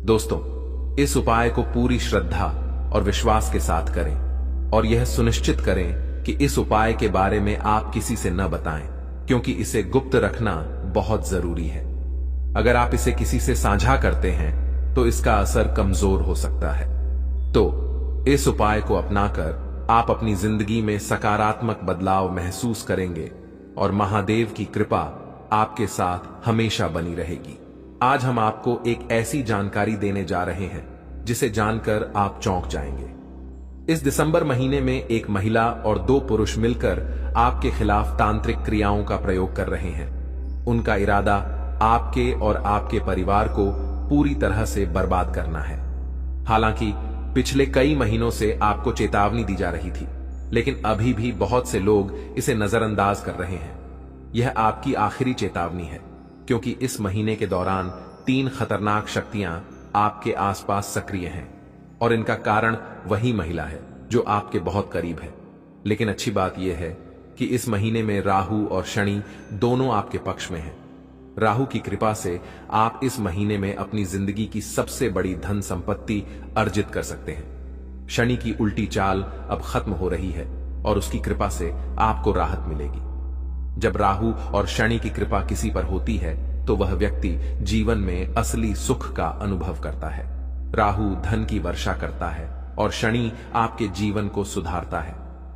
दोस्तों, इस उपाय को पूरी श्रद्धा और विश्वास के साथ करें और यह सुनिश्चित करें कि इस उपाय के बारे में आप किसी से न बताएं, क्योंकि इसे गुप्त रखना बहुत जरूरी है। अगर आप इसे किसी से साझा करते हैं तो इसका असर कमजोर हो सकता है। तो इस उपाय को अपनाकर आप अपनी जिंदगी में सकारात्मक बदलाव महसूस करेंगे और महादेव की कृपा आपके साथ हमेशा बनी रहेगी। आज हम आपको एक ऐसी जानकारी देने जा रहे हैं जिसे जानकर आप चौंक जाएंगे। इस दिसंबर महीने में एक महिला और 2 पुरुष मिलकर आपके खिलाफ तांत्रिक क्रियाओं का प्रयोग कर रहे हैं। उनका इरादा आपके और आपके परिवार को पूरी तरह से बर्बाद करना है। हालांकि पिछले कई महीनों से आपको चेतावनी दी जा रही थी, लेकिन अभी भी बहुत से लोग इसे नजरअंदाज कर रहे हैं। यह आपकी आखिरी चेतावनी है, क्योंकि इस महीने के दौरान 3 खतरनाक शक्तियां आपके आसपास सक्रिय हैं और इनका कारण वही महिला है जो आपके बहुत करीब है। लेकिन अच्छी बात यह है कि इस महीने में राहु और शनि दोनों आपके पक्ष में हैं। राहु की कृपा से आप इस महीने में अपनी जिंदगी की सबसे बड़ी धन संपत्ति अर्जित कर सकते हैं। शनि की उल्टी चाल अब खत्म हो रही है और उसकी कृपा से आपको राहत मिलेगी। जब राहु और शनि की कृपा किसी पर होती है तो वह व्यक्ति जीवन में असली सुख का अनुभव करता है। राहु धन की वर्षा करता है और शनि आपके जीवन को सुधारता है।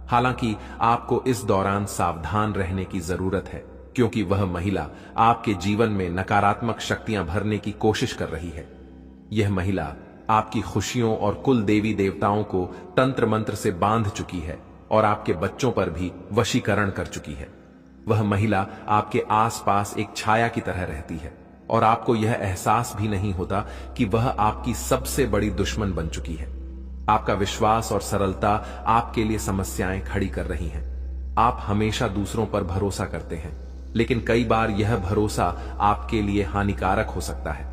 हालांकि आपको इस दौरान सावधान रहने की जरूरत है, क्योंकि वह महिला आपके जीवन में नकारात्मक शक्तियां भरने की कोशिश कर रही है। यह महिला आपकी खुशियों और कुल देवी देवताओं को तंत्र मंत्र से बांध चुकी है और आपके बच्चों पर भी वशीकरण कर चुकी है। वह महिला आपके आसपास एक छाया की तरह रहती है और आपको यह एहसास भी नहीं होता कि वह आपकी सबसे बड़ी दुश्मन बन चुकी है। आपका विश्वास और सरलता आपके लिए समस्याएं खड़ी कर रही हैं। आप हमेशा दूसरों पर भरोसा करते हैं, लेकिन कई बार यह भरोसा आपके लिए हानिकारक हो सकता है।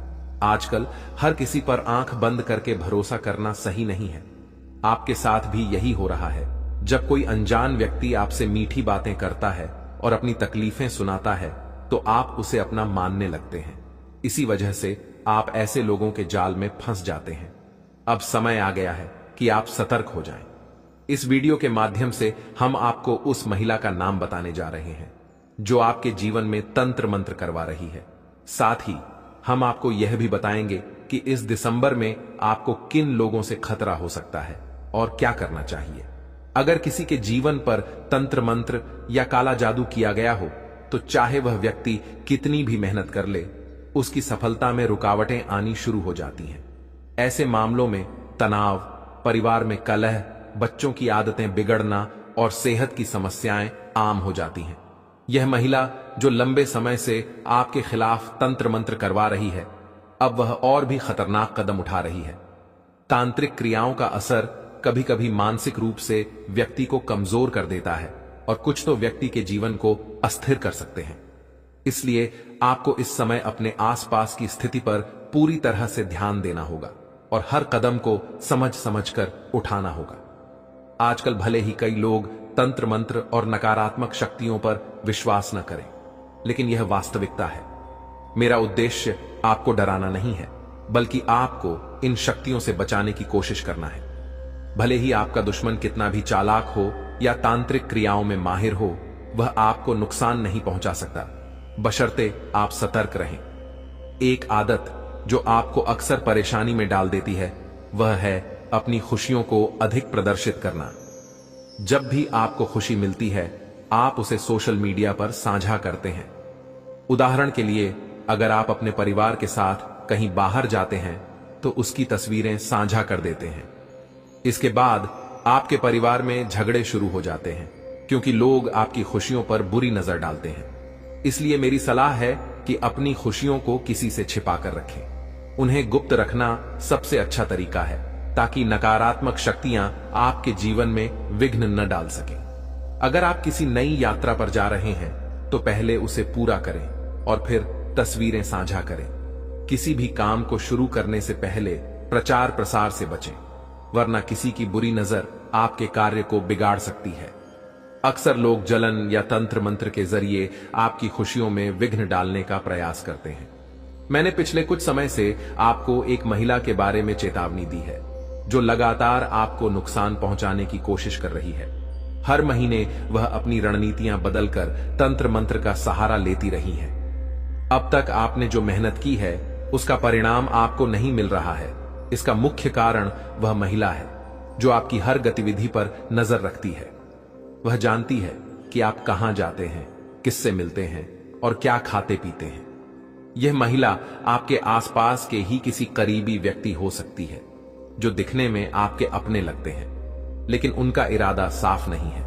आजकल हर किसी पर आंख बंद करके भरोसा करना सही नहीं है। आपके साथ भी यही हो रहा है। जब कोई अनजान व्यक्ति आपसे मीठी बातें करता है और अपनी तकलीफें सुनाता है तो आप उसे अपना मानने लगते हैं। इसी वजह से आप ऐसे लोगों के जाल में फंस जाते हैं। अब समय आ गया है कि आप सतर्क हो जाएं। इस वीडियो के माध्यम से हम आपको उस महिला का नाम बताने जा रहे हैं जो आपके जीवन में तंत्र मंत्र करवा रही है। साथ ही हम आपको यह भी बताएंगे कि इस दिसंबर में आपको किन लोगों से खतरा हो सकता है और क्या करना चाहिए। अगर किसी के जीवन पर तंत्र मंत्र या काला जादू किया गया हो तो चाहे वह व्यक्ति कितनी भी मेहनत कर ले, उसकी सफलता में रुकावटें आनी शुरू हो जाती हैं। ऐसे मामलों में तनाव, परिवार में कलह, बच्चों की आदतें बिगड़ना और सेहत की समस्याएं आम हो जाती हैं। यह महिला जो लंबे समय से आपके खिलाफ तंत्र मंत्र करवा रही है, अब वह और भी खतरनाक कदम उठा रही है। तांत्रिक क्रियाओं का असर कभी कभी मानसिक रूप से व्यक्ति को कमजोर कर देता है और कुछ तो व्यक्ति के जीवन को अस्थिर कर सकते हैं। इसलिए आपको इस समय अपने आसपास की स्थिति पर पूरी तरह से ध्यान देना होगा और हर कदम को समझ समझकर उठाना होगा। आजकल भले ही कई लोग तंत्र मंत्र और नकारात्मक शक्तियों पर विश्वास न करें, लेकिन यह वास्तविकता है। मेरा उद्देश्य आपको डराना नहीं है, बल्कि आपको इन शक्तियों से बचाने की कोशिश करना है। भले ही आपका दुश्मन कितना भी चालाक हो या तांत्रिक क्रियाओं में माहिर हो, वह आपको नुकसान नहीं पहुंचा सकता, बशर्ते आप सतर्क रहें। एक आदत जो आपको अक्सर परेशानी में डाल देती है, वह है अपनी खुशियों को अधिक प्रदर्शित करना। जब भी आपको खुशी मिलती है, आप उसे सोशल मीडिया पर साझा करते हैं। उदाहरण के लिए, अगर आप अपने परिवार के साथ कहीं बाहर जाते हैं तो उसकी तस्वीरें साझा कर देते हैं। इसके बाद आपके परिवार में झगड़े शुरू हो जाते हैं, क्योंकि लोग आपकी खुशियों पर बुरी नजर डालते हैं। इसलिए मेरी सलाह है कि अपनी खुशियों को किसी से छिपा कर रखें। उन्हें गुप्त रखना सबसे अच्छा तरीका है, ताकि नकारात्मक शक्तियां आपके जीवन में विघ्न न डाल सकें। अगर आप किसी नई यात्रा पर जा रहे हैं तो पहले उसे पूरा करें और फिर तस्वीरें साझा करें। किसी भी काम को शुरू करने से पहले प्रचार प्रसार से बचें, वरना किसी की बुरी नजर आपके कार्य को बिगाड़ सकती है। अक्सर लोग जलन या तंत्र मंत्र के जरिए आपकी खुशियों में विघ्न डालने का प्रयास करते हैं। मैंने पिछले कुछ समय से आपको एक महिला के बारे में चेतावनी दी है, जो लगातार आपको नुकसान पहुंचाने की कोशिश कर रही है। हर महीने वह अपनी रणनीतियां बदलकर तंत्र मंत्र का सहारा लेती रही है। अब तक आपने जो मेहनत की है, उसका परिणाम आपको नहीं मिल रहा है। इसका मुख्य कारण वह महिला है, जो आपकी हर गतिविधि पर नजर रखती है। वह जानती है कि आप कहां जाते हैं, किससे मिलते हैं और क्या खाते पीते हैं। यह महिला आपके आसपास के ही किसी करीबी व्यक्ति हो सकती है, जो दिखने में आपके अपने लगते हैं, लेकिन उनका इरादा साफ नहीं है।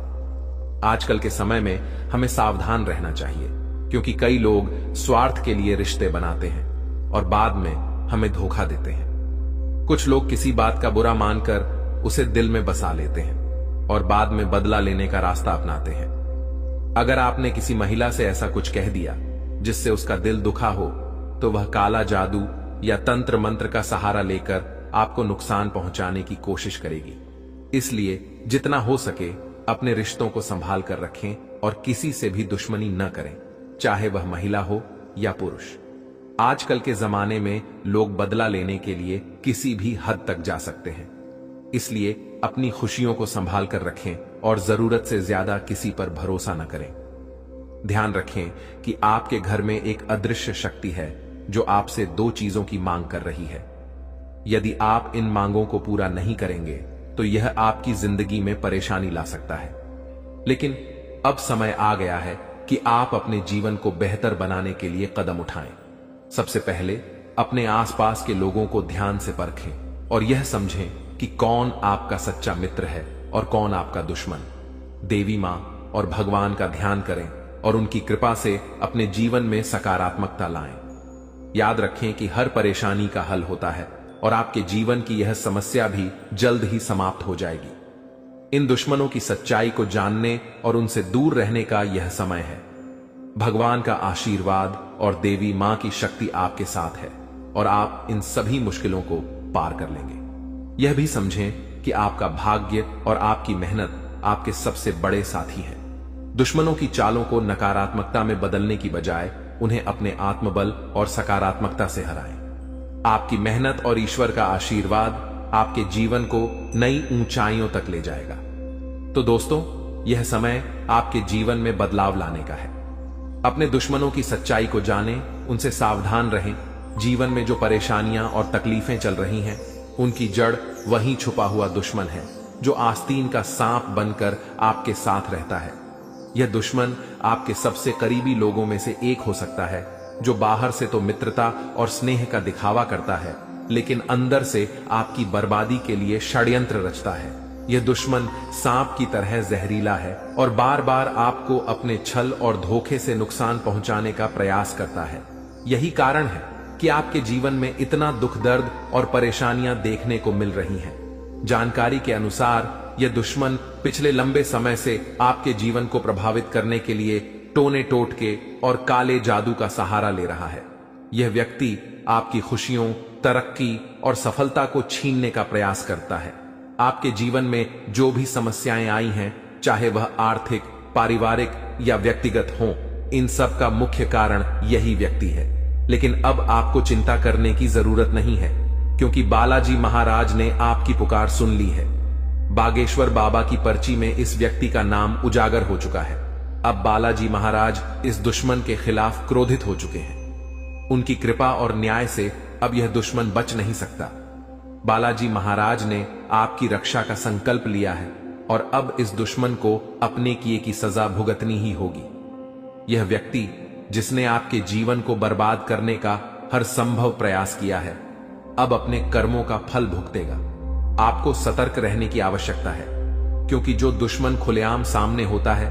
आजकल के समय में हमें सावधान रहना चाहिए, क्योंकि कई लोग स्वार्थ के लिए रिश्ते बनाते हैं और बाद में हमें धोखा देते हैं। कुछ लोग किसी बात का बुरा मानकर उसे दिल में बसा लेते हैं और बाद में बदला लेने का रास्ता अपनाते हैं। अगर आपने किसी महिला से ऐसा कुछ कह दिया जिससे उसका दिल दुखा हो, तो वह काला जादू या तंत्र मंत्र का सहारा लेकर आपको नुकसान पहुंचाने की कोशिश करेगी। इसलिए जितना हो सके अपने रिश्तों को संभाल कर रखें और किसी से भी दुश्मनी न करें, चाहे वह महिला हो या पुरुष। आजकल के जमाने में लोग बदला लेने के लिए किसी भी हद तक जा सकते हैं। इसलिए अपनी खुशियों को संभाल कर रखें और जरूरत से ज्यादा किसी पर भरोसा न करें। ध्यान रखें कि आपके घर में एक अदृश्य शक्ति है, जो आपसे दो चीजों की मांग कर रही है। यदि आप इन मांगों को पूरा नहीं करेंगे तो यह आपकी जिंदगी में परेशानी ला सकता है। लेकिन अब समय आ गया है कि आप अपने जीवन को बेहतर बनाने के लिए कदम उठाएं। सबसे पहले अपने आसपास के लोगों को ध्यान से परखें और यह समझें कि कौन आपका सच्चा मित्र है और कौन आपका दुश्मन। देवी मां और भगवान का ध्यान करें और उनकी कृपा से अपने जीवन में सकारात्मकता लाएं। याद रखें कि हर परेशानी का हल होता है और आपके जीवन की यह समस्या भी जल्द ही समाप्त हो जाएगी। इन दुश्मनों की सच्चाई को जानने और उनसे दूर रहने का यह समय है। भगवान का आशीर्वाद और देवी मां की शक्ति आपके साथ है और आप इन सभी मुश्किलों को पार कर लेंगे। यह भी समझें कि आपका भाग्य और आपकी मेहनत आपके सबसे बड़े साथी हैं। दुश्मनों की चालों को नकारात्मकता में बदलने की बजाय उन्हें अपने आत्मबल और सकारात्मकता से हराएं। आपकी मेहनत और ईश्वर का आशीर्वाद आपके जीवन को नई ऊंचाइयों तक ले जाएगा। तो दोस्तों, यह समय आपके जीवन में बदलाव लाने का है। अपने दुश्मनों की सच्चाई को जानें, उनसे सावधान रहें। जीवन में जो परेशानियां और तकलीफें चल रही हैं, उनकी जड़ वहीं छुपा हुआ दुश्मन है, जो आस्तीन का सांप बनकर आपके साथ रहता है। यह दुश्मन आपके सबसे करीबी लोगों में से एक हो सकता है, जो बाहर से तो मित्रता और स्नेह का दिखावा करता है, लेकिन अंदर से आपकी बर्बादी के लिए षड्यंत्र रचता है। यह दुश्मन सांप की तरह जहरीला है और बार बार आपको अपने छल और धोखे से नुकसान पहुंचाने का प्रयास करता है। यही कारण है कि आपके जीवन में इतना दुख दर्द और परेशानियां देखने को मिल रही हैं। जानकारी के अनुसार यह दुश्मन पिछले लंबे समय से आपके जीवन को प्रभावित करने के लिए टोने टोटके और काले जादू का सहारा ले रहा है। यह व्यक्ति आपकी खुशियों, तरक्की और सफलता को छीनने का प्रयास करता है। आपके जीवन में जो भी समस्याएं आई हैं, चाहे वह आर्थिक, पारिवारिक या व्यक्तिगत हों, इन सब का मुख्य कारण यही व्यक्ति है। लेकिन अब आपको चिंता करने की जरूरत नहीं है, क्योंकि बालाजी महाराज ने आपकी पुकार सुन ली है। बागेश्वर बाबा की पर्ची में इस व्यक्ति का नाम उजागर हो चुका है। अब बालाजी महाराज इस दुश्मन के खिलाफ क्रोधित हो चुके हैं। उनकी कृपा और न्याय से अब यह दुश्मन बच नहीं सकता। बालाजी महाराज ने आपकी रक्षा का संकल्प लिया है और अब इस दुश्मन को अपने किए की सजा भुगतनी ही होगी। यह व्यक्ति जिसने आपके जीवन को बर्बाद करने का हर संभव प्रयास किया है, अब अपने कर्मों का फल भुगतेगा। आपको सतर्क रहने की आवश्यकता है, क्योंकि जो दुश्मन खुलेआम सामने होता है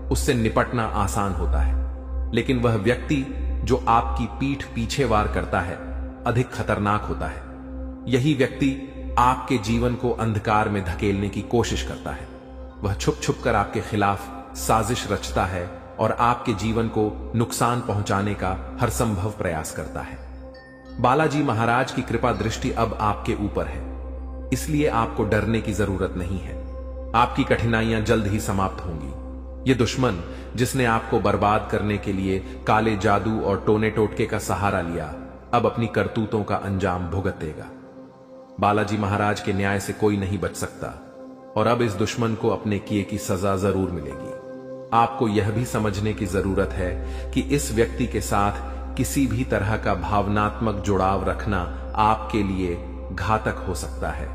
उससे निपटना आसान होता है, लेकिन वह व्यक्ति जो आपकी पीठ पीछे वार करता है अधिक खतरनाक होता है। यही व्यक्ति आपके जीवन को अंधकार में धकेलने की कोशिश करता है। वह छुप छुप कर आपके खिलाफ साजिश रचता है और आपके जीवन को नुकसान पहुंचाने का हर संभव प्रयास करता है। बालाजी महाराज की कृपा दृष्टि अब आपके ऊपर है, इसलिए आपको डरने की जरूरत नहीं है। आपकी कठिनाइयां जल्द ही समाप्त होंगी। यह दुश्मन जिसने आपको बर्बाद करने के लिए काले जादू और टोने टोटके का सहारा लिया, अब अपनी करतूतों का अंजाम भुगतेगा। बालाजी महाराज के न्याय से कोई नहीं बच सकता और अब इस दुश्मन को अपने किए की सजा जरूर मिलेगी। आपको यह भी समझने की जरूरत है कि इस व्यक्ति के साथ किसी भी तरह का भावनात्मक जुड़ाव रखना आपके लिए घातक हो सकता है।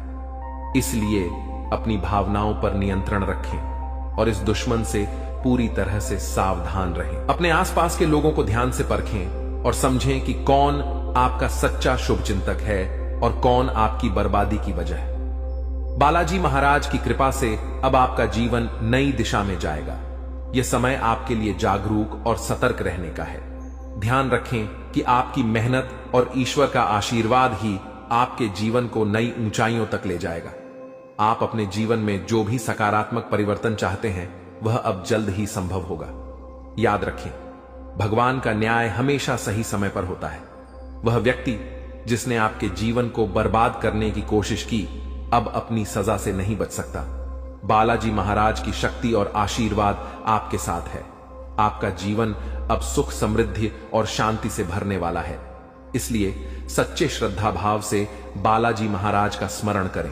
इसलिए अपनी भावनाओं पर नियंत्रण रखें और इस दुश्मन से पूरी तरह से सावधान रहें। अपने आसपास के लोगों को ध्यान से परखें और समझें कि कौन आपका सच्चा शुभचिंतक है और कौन आपकी बर्बादी की वजह है। बालाजी महाराज की कृपा से अब आपका जीवन नई दिशा में जाएगा। यह समय आपके लिए जागरूक और सतर्क रहने का है। ध्यान रखें कि आपकी मेहनत और ईश्वर का आशीर्वाद ही आपके जीवन को नई ऊंचाइयों तक ले जाएगा। आप अपने जीवन में जो भी सकारात्मक परिवर्तन चाहते हैं वह अब जल्द ही संभव होगा। याद रखें, भगवान का न्याय हमेशा सही समय पर होता है। वह व्यक्ति जिसने आपके जीवन को बर्बाद करने की कोशिश की, अब अपनी सजा से नहीं बच सकता। बालाजी महाराज की शक्ति और आशीर्वाद आपके साथ है। आपका जीवन अब सुख, समृद्धि और शांति से भरने वाला है। इसलिए सच्चे श्रद्धा भाव से बालाजी महाराज का स्मरण करें,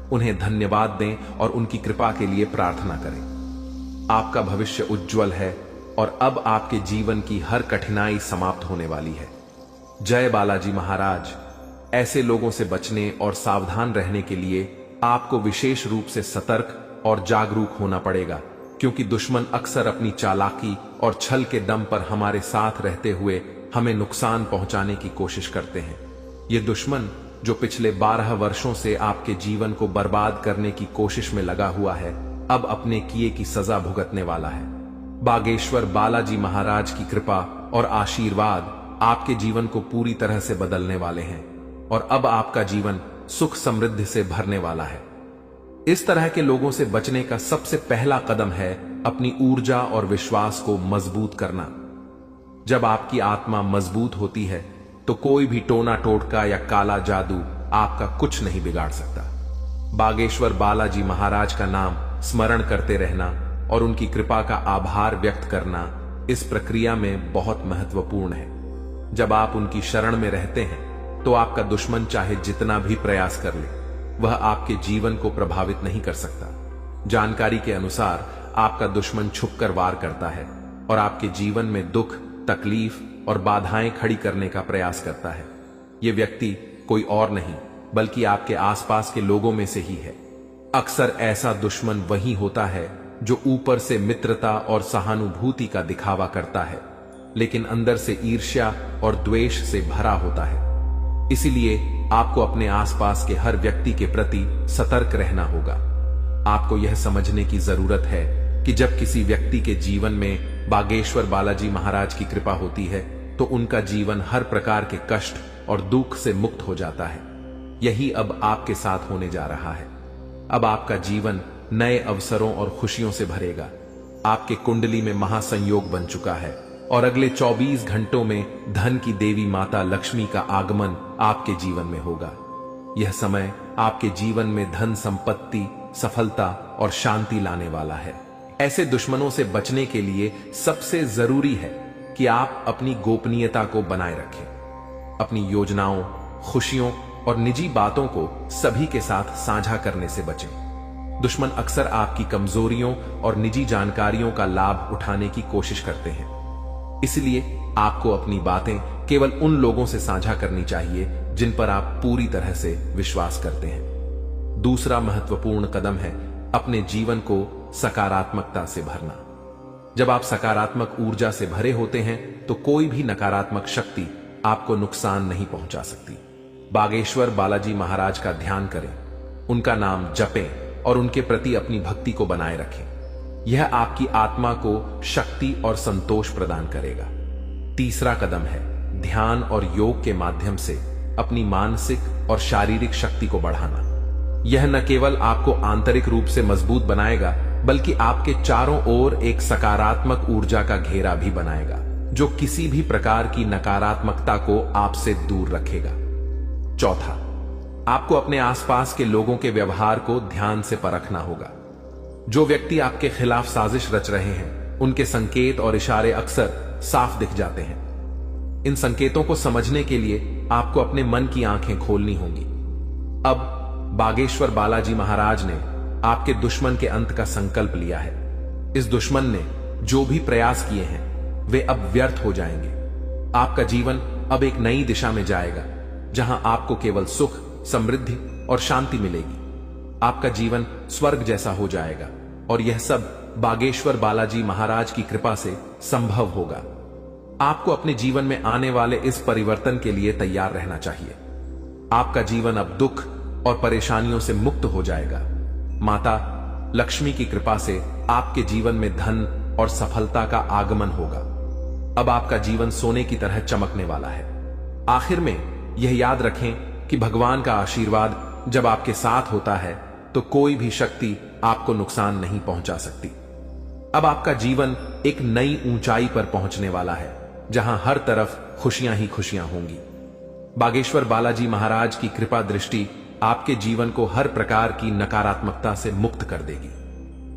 उन्हें धन्यवाद दें और उनकी कृपा के लिए प्रार्थना करें। आपका भविष्य उज्जवल है और अब आपके जीवन की हर कठिनाई समाप्त होने वाली है। जय बालाजी महाराज। ऐसे लोगों से बचने और सावधान रहने के लिए आपको विशेष रूप से सतर्क और जागरूक होना पड़ेगा, क्योंकि दुश्मन अक्सर अपनी चालाकी और छल के दम पर हमारे साथ रहते हुए हमें नुकसान पहुंचाने की कोशिश करते हैं। ये दुश्मन जो पिछले 12 वर्षों से आपके जीवन को बर्बाद करने की कोशिश में लगा हुआ है, अब अपने किए की सजा भुगतने वाला है। बागेश्वर बालाजी महाराज की कृपा और आशीर्वाद आपके जीवन को पूरी तरह से बदलने वाले हैं और अब आपका जीवन सुख समृद्धि से भरने वाला है। इस तरह के लोगों से बचने का सबसे पहला कदम है अपनी ऊर्जा और विश्वास को मजबूत करना। जब आपकी आत्मा मजबूत होती है तो कोई भी टोना टोटका या काला जादू आपका कुछ नहीं बिगाड़ सकता। बागेश्वर बालाजी महाराज का नाम स्मरण करते रहना और उनकी कृपा का आभार व्यक्त करना इस प्रक्रिया में बहुत महत्वपूर्ण है। जब आप उनकी शरण में रहते हैं तो आपका दुश्मन चाहे जितना भी प्रयास कर ले, वह आपके जीवन को प्रभावित नहीं कर सकता। जानकारी के अनुसार आपका दुश्मन छुपकर वार करता है और आपके जीवन में दुख, तकलीफ और बाधाएं खड़ी करने का प्रयास करता है। यह व्यक्ति कोई और नहीं बल्कि आपके आसपास के लोगों में से ही है। अक्सर ऐसा दुश्मन वही होता है जो ऊपर से मित्रता और सहानुभूति का दिखावा करता है, लेकिन अंदर से ईर्ष्या और द्वेष से भरा होता है। इसीलिए आपको अपने आसपास के हर व्यक्ति के प्रति सतर्क रहना होगा। आपको यह समझने की जरूरत है कि जब किसी व्यक्ति के जीवन में बागेश्वर बालाजी महाराज की कृपा होती है तो उनका जीवन हर प्रकार के कष्ट और दुख से मुक्त हो जाता है। यही अब आपके साथ होने जा रहा है। अब आपका जीवन नए अवसरों और खुशियों से भरेगा। आपके कुंडली में महासंयोग बन चुका है और अगले 24 घंटों में धन की देवी माता लक्ष्मी का आगमन आपके जीवन में होगा। यह समय आपके जीवन में धन, संपत्ति, सफलता और शांति लाने वाला है। ऐसे दुश्मनों से बचने के लिए सबसे जरूरी है कि आप अपनी गोपनीयता को बनाए रखें। अपनी योजनाओं, खुशियों और निजी बातों को सभी के साथ साझा करने से बचें। दुश्मन अक्सर आपकी कमजोरियों और निजी जानकारियों का लाभ उठाने की कोशिश करते हैं। इसलिए आपको अपनी बातें केवल उन लोगों से साझा करनी चाहिए जिन पर आप पूरी तरह से विश्वास करते हैं। दूसरा महत्वपूर्ण कदम है अपने जीवन को सकारात्मकता से भरना। जब आप सकारात्मक ऊर्जा से भरे होते हैं तो कोई भी नकारात्मक शक्ति आपको नुकसान नहीं पहुंचा सकती। बागेश्वर बालाजी महाराज का ध्यान करें, उनका नाम जपें और उनके प्रति अपनी भक्ति को बनाए रखें। यह आपकी आत्मा को शक्ति और संतोष प्रदान करेगा। तीसरा कदम है ध्यान और योग के माध्यम से अपनी मानसिक और शारीरिक शक्ति को बढ़ाना। यह न केवल आपको आंतरिक रूप से मजबूत बनाएगा बल्कि आपके चारों ओर एक सकारात्मक ऊर्जा का घेरा भी बनाएगा जो किसी भी प्रकार की नकारात्मकता को आपसे दूर रखेगा। चौथा, आपको अपने आसपास के लोगों के व्यवहार को ध्यान से परखना होगा। जो व्यक्ति आपके खिलाफ साजिश रच रहे हैं उनके संकेत और इशारे अक्सर साफ दिख जाते हैं। इन संकेतों को समझने के लिए आपको अपने मन की आंखें खोलनी होंगी। अब बागेश्वर बालाजी महाराज ने आपके दुश्मन के अंत का संकल्प लिया है। इस दुश्मन ने जो भी प्रयास किए हैं वे अब व्यर्थ हो जाएंगे। आपका जीवन अब एक नई दिशा में जाएगा जहां आपको केवल सुख, समृद्धि और शांति मिलेगी। आपका जीवन स्वर्ग जैसा हो जाएगा और यह सब बागेश्वर बालाजी महाराज की कृपा से संभव होगा। आपको अपने जीवन में आने वाले इस परिवर्तन के लिए तैयार रहना चाहिए। आपका जीवन अब दुख और परेशानियों से मुक्त हो जाएगा। माता लक्ष्मी की कृपा से आपके जीवन में धन और सफलता का आगमन होगा। अब आपका जीवन सोने की तरह चमकने वाला है। आखिर में यह याद रखें कि भगवान का आशीर्वाद जब आपके साथ होता है तो कोई भी शक्ति आपको नुकसान नहीं पहुंचा सकती। अब आपका जीवन एक नई ऊंचाई पर पहुंचने वाला है जहां हर तरफ खुशियां ही खुशियां होंगी। बागेश्वर बालाजी महाराज की कृपा दृष्टि आपके जीवन को हर प्रकार की नकारात्मकता से मुक्त कर देगी।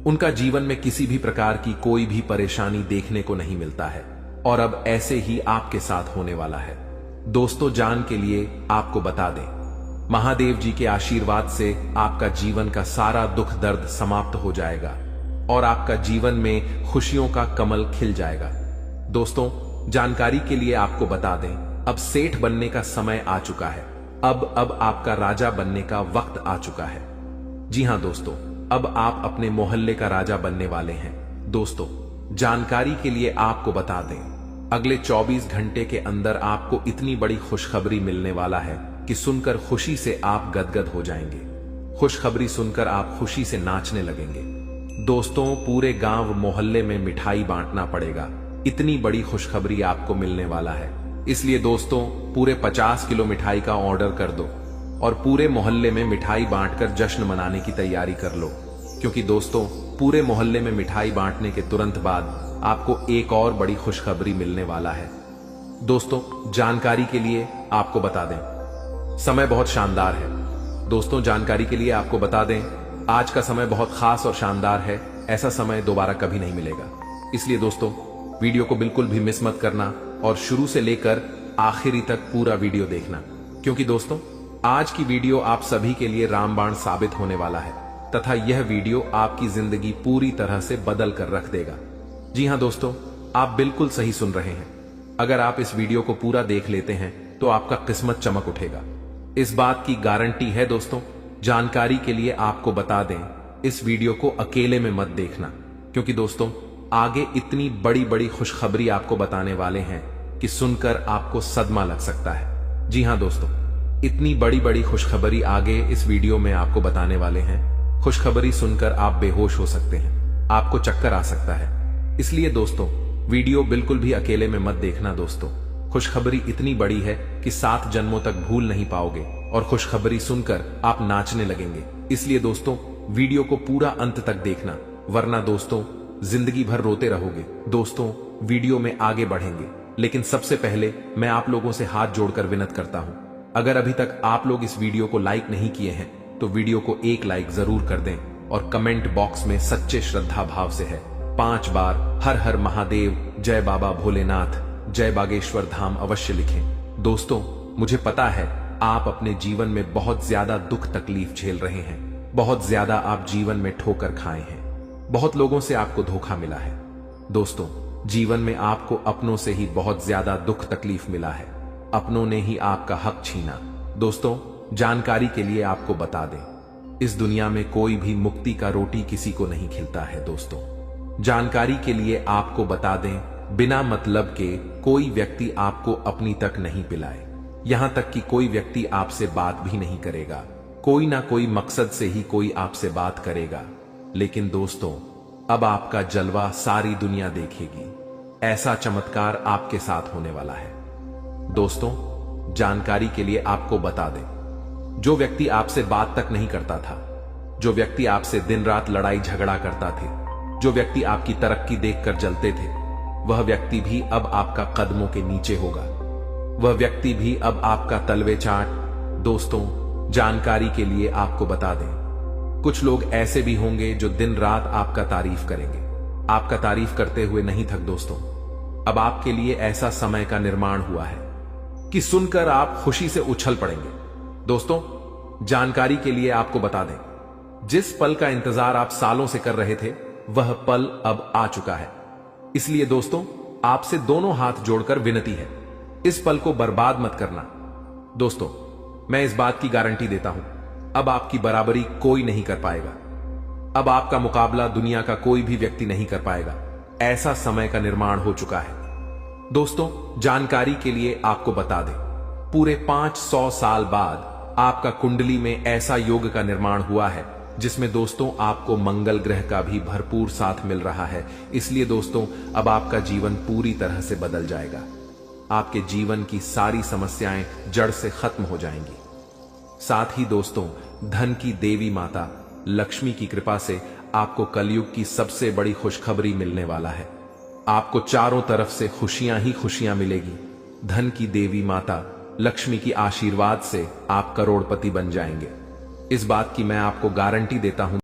उनका जीवन में किसी भी प्रकार की कोई भी परेशानी देखने को नहीं मिलता है और अब ऐसे ही आपके साथ होने वाला है। दोस्तों, जान के लिए आपको बता दें, महादेव जी के आशीर्वाद से आपका जीवन का सारा दुख दर्द समाप्त हो जाएगा और आपका जीवन में खुशियों का कमल खिल जाएगा। दोस्तों, जानकारी के लिए आपको बता दें, अब सेठ बनने का समय आ चुका है। अब आपका राजा बनने का वक्त आ चुका है। जी हां दोस्तों, अब आप अपने मोहल्ले का राजा बनने वाले हैं। दोस्तों, जानकारी के लिए आपको बता दें, अगले 24 घंटे के अंदर आपको इतनी बड़ी खुशखबरी मिलने वाला है कि सुनकर खुशी से आप गदगद हो जाएंगे। खुशखबरी सुनकर आप खुशी से नाचने लगेंगे। दोस्तों, पूरे गांव मोहल्ले में मिठाई बांटना पड़ेगा। इतनी बड़ी खुशखबरी आपको मिलने वाला है। इसलिए दोस्तों, पूरे 50 किलो मिठाई का ऑर्डर कर दो और पूरे मोहल्ले में मिठाई बांटकर जश्न मनाने की तैयारी कर लो, क्योंकि दोस्तों, पूरे मोहल्ले में मिठाई बांटने के तुरंत बाद आपको एक और बड़ी खुशखबरी मिलने वाला है। दोस्तों, जानकारी के लिए आपको बता दें, समय बहुत शानदार है। दोस्तों, जानकारी के लिए आपको बता दें, आज का समय बहुत खास और शानदार है। ऐसा समय दोबारा कभी नहीं मिलेगा। इसलिए दोस्तों, वीडियो को बिल्कुल भी मिस मत करना और शुरू से लेकर आखिरी तक पूरा वीडियो देखना, क्योंकि दोस्तों, आज की वीडियो आप सभी के लिए रामबाण साबित होने वाला है तथा यह वीडियो आपकी जिंदगी पूरी तरह से बदल कर रख देगा। जी हां दोस्तों, आप बिल्कुल सही सुन रहे हैं। अगर आप इस वीडियो को पूरा देख लेते हैं तो आपका किस्मत चमक उठेगा। इस बात की गारंटी है। दोस्तों, जानकारी के लिए आपको बता दें, इस वीडियो को अकेले में मत देखना, क्योंकि दोस्तों, आगे इतनी बड़ी बड़ी खुशखबरी आपको बताने वाले हैं कि सुनकर आपको सदमा लग सकता है। जी हां दोस्तों, इतनी बड़ी बड़ी खुशखबरी आगे इस वीडियो में आपको बताने वाले हैं। खुशखबरी सुनकर आप बेहोश हो सकते हैं, आपको चक्कर आ सकता है। इसलिए दोस्तों, वीडियो बिल्कुल भी अकेले में मत देखना। दोस्तों, खुशखबरी इतनी बड़ी है कि 7 जन्मों तक भूल नहीं पाओगे और खुशखबरी सुनकर आप नाचने लगेंगे। इसलिए दोस्तों, वीडियो को पूरा अंत तक देखना, वरना दोस्तों जिंदगी भर रोते रहोगे। दोस्तों, वीडियो में आगे बढ़ेंगे, लेकिन सबसे पहले मैं आप लोगों से हाथ जोड़कर विनती करता हूं, अगर अभी तक आप लोग इस वीडियो को लाइक नहीं किए हैं तो वीडियो को एक लाइक जरूर कर दें और कमेंट बॉक्स में सच्चे श्रद्धा भाव से है 5 बार हर हर महादेव, जय बाबा भोलेनाथ, जय बागेश्वर धाम अवश्य लिखें। दोस्तों, मुझे पता है आप अपने जीवन में बहुत ज्यादा दुख तकलीफ झेल रहे हैं, बहुत ज्यादा आप जीवन में ठोकर खाए हैं, बहुत लोगों से आपको धोखा मिला है। दोस्तों, जीवन में आपको अपनों से ही बहुत ज्यादा दुख तकलीफ मिला है, अपनों ने ही आपका हक छीना। दोस्तों, जानकारी के लिए आपको बता दें, इस दुनिया में कोई भी मुक्ति का रोटी किसी को नहीं खिलता है। दोस्तों, जानकारी के लिए आपको बता दें, बिना मतलब के कोई व्यक्ति आपको अपनी तक नहीं पिलाए, यहां तक कि कोई व्यक्ति आपसे बात भी नहीं करेगा। कोई ना कोई मकसद से ही कोई आपसे बात करेगा, लेकिन दोस्तों, अब आपका जलवा सारी दुनिया देखेगी। ऐसा चमत्कार आपके साथ होने वाला है। दोस्तों, जानकारी के लिए आपको बता दें, जो व्यक्ति आपसे बात तक नहीं करता था, जो व्यक्ति आपसे दिन रात लड़ाई झगड़ा करता थे, जो व्यक्ति आपकी तरक्की देखकर जलते थे, वह व्यक्ति भी अब आपका कदमों के नीचे होगा। वह व्यक्ति भी अब आपका तलवे चाट। दोस्तों, जानकारी के लिए आपको बता दें, कुछ लोग ऐसे भी होंगे जो दिन रात आपका तारीफ करेंगे, आपका तारीफ करते हुए नहीं थक। दोस्तों, अब आपके लिए ऐसा समय का निर्माण हुआ है कि सुनकर आप खुशी से उछल पड़ेंगे। दोस्तों, जानकारी के लिए आपको बता दें, जिस पल का इंतजार आप सालों से कर रहे थे, वह पल अब आ चुका है। इसलिए दोस्तों, आपसे दोनों हाथ जोड़कर विनती है, इस पल को बर्बाद मत करना। दोस्तों, मैं इस बात की गारंटी देता हूं, अब आपकी बराबरी कोई नहीं कर पाएगा। अब आपका मुकाबला दुनिया का कोई भी व्यक्ति नहीं कर पाएगा। ऐसा समय का निर्माण हो चुका है। दोस्तों, जानकारी के लिए आपको बता दें, पूरे 500 साल बाद आपका कुंडली में ऐसा योग का निर्माण हुआ है, जिसमें दोस्तों आपको मंगल ग्रह का भी भरपूर साथ मिल रहा है। इसलिए दोस्तों, अब आपका जीवन पूरी तरह से बदल जाएगा। आपके जीवन की सारी समस्याएं जड़ से खत्म हो जाएंगी। साथ ही दोस्तों, धन की देवी माता लक्ष्मी की कृपा से आपको कलयुग की सबसे बड़ी खुशखबरी मिलने वाला है। आपको चारों तरफ से खुशियां ही खुशियां मिलेगी। धन की देवी माता लक्ष्मी की आशीर्वाद से आप करोड़पति बन जाएंगे। इस बात की मैं आपको गारंटी देता हूं।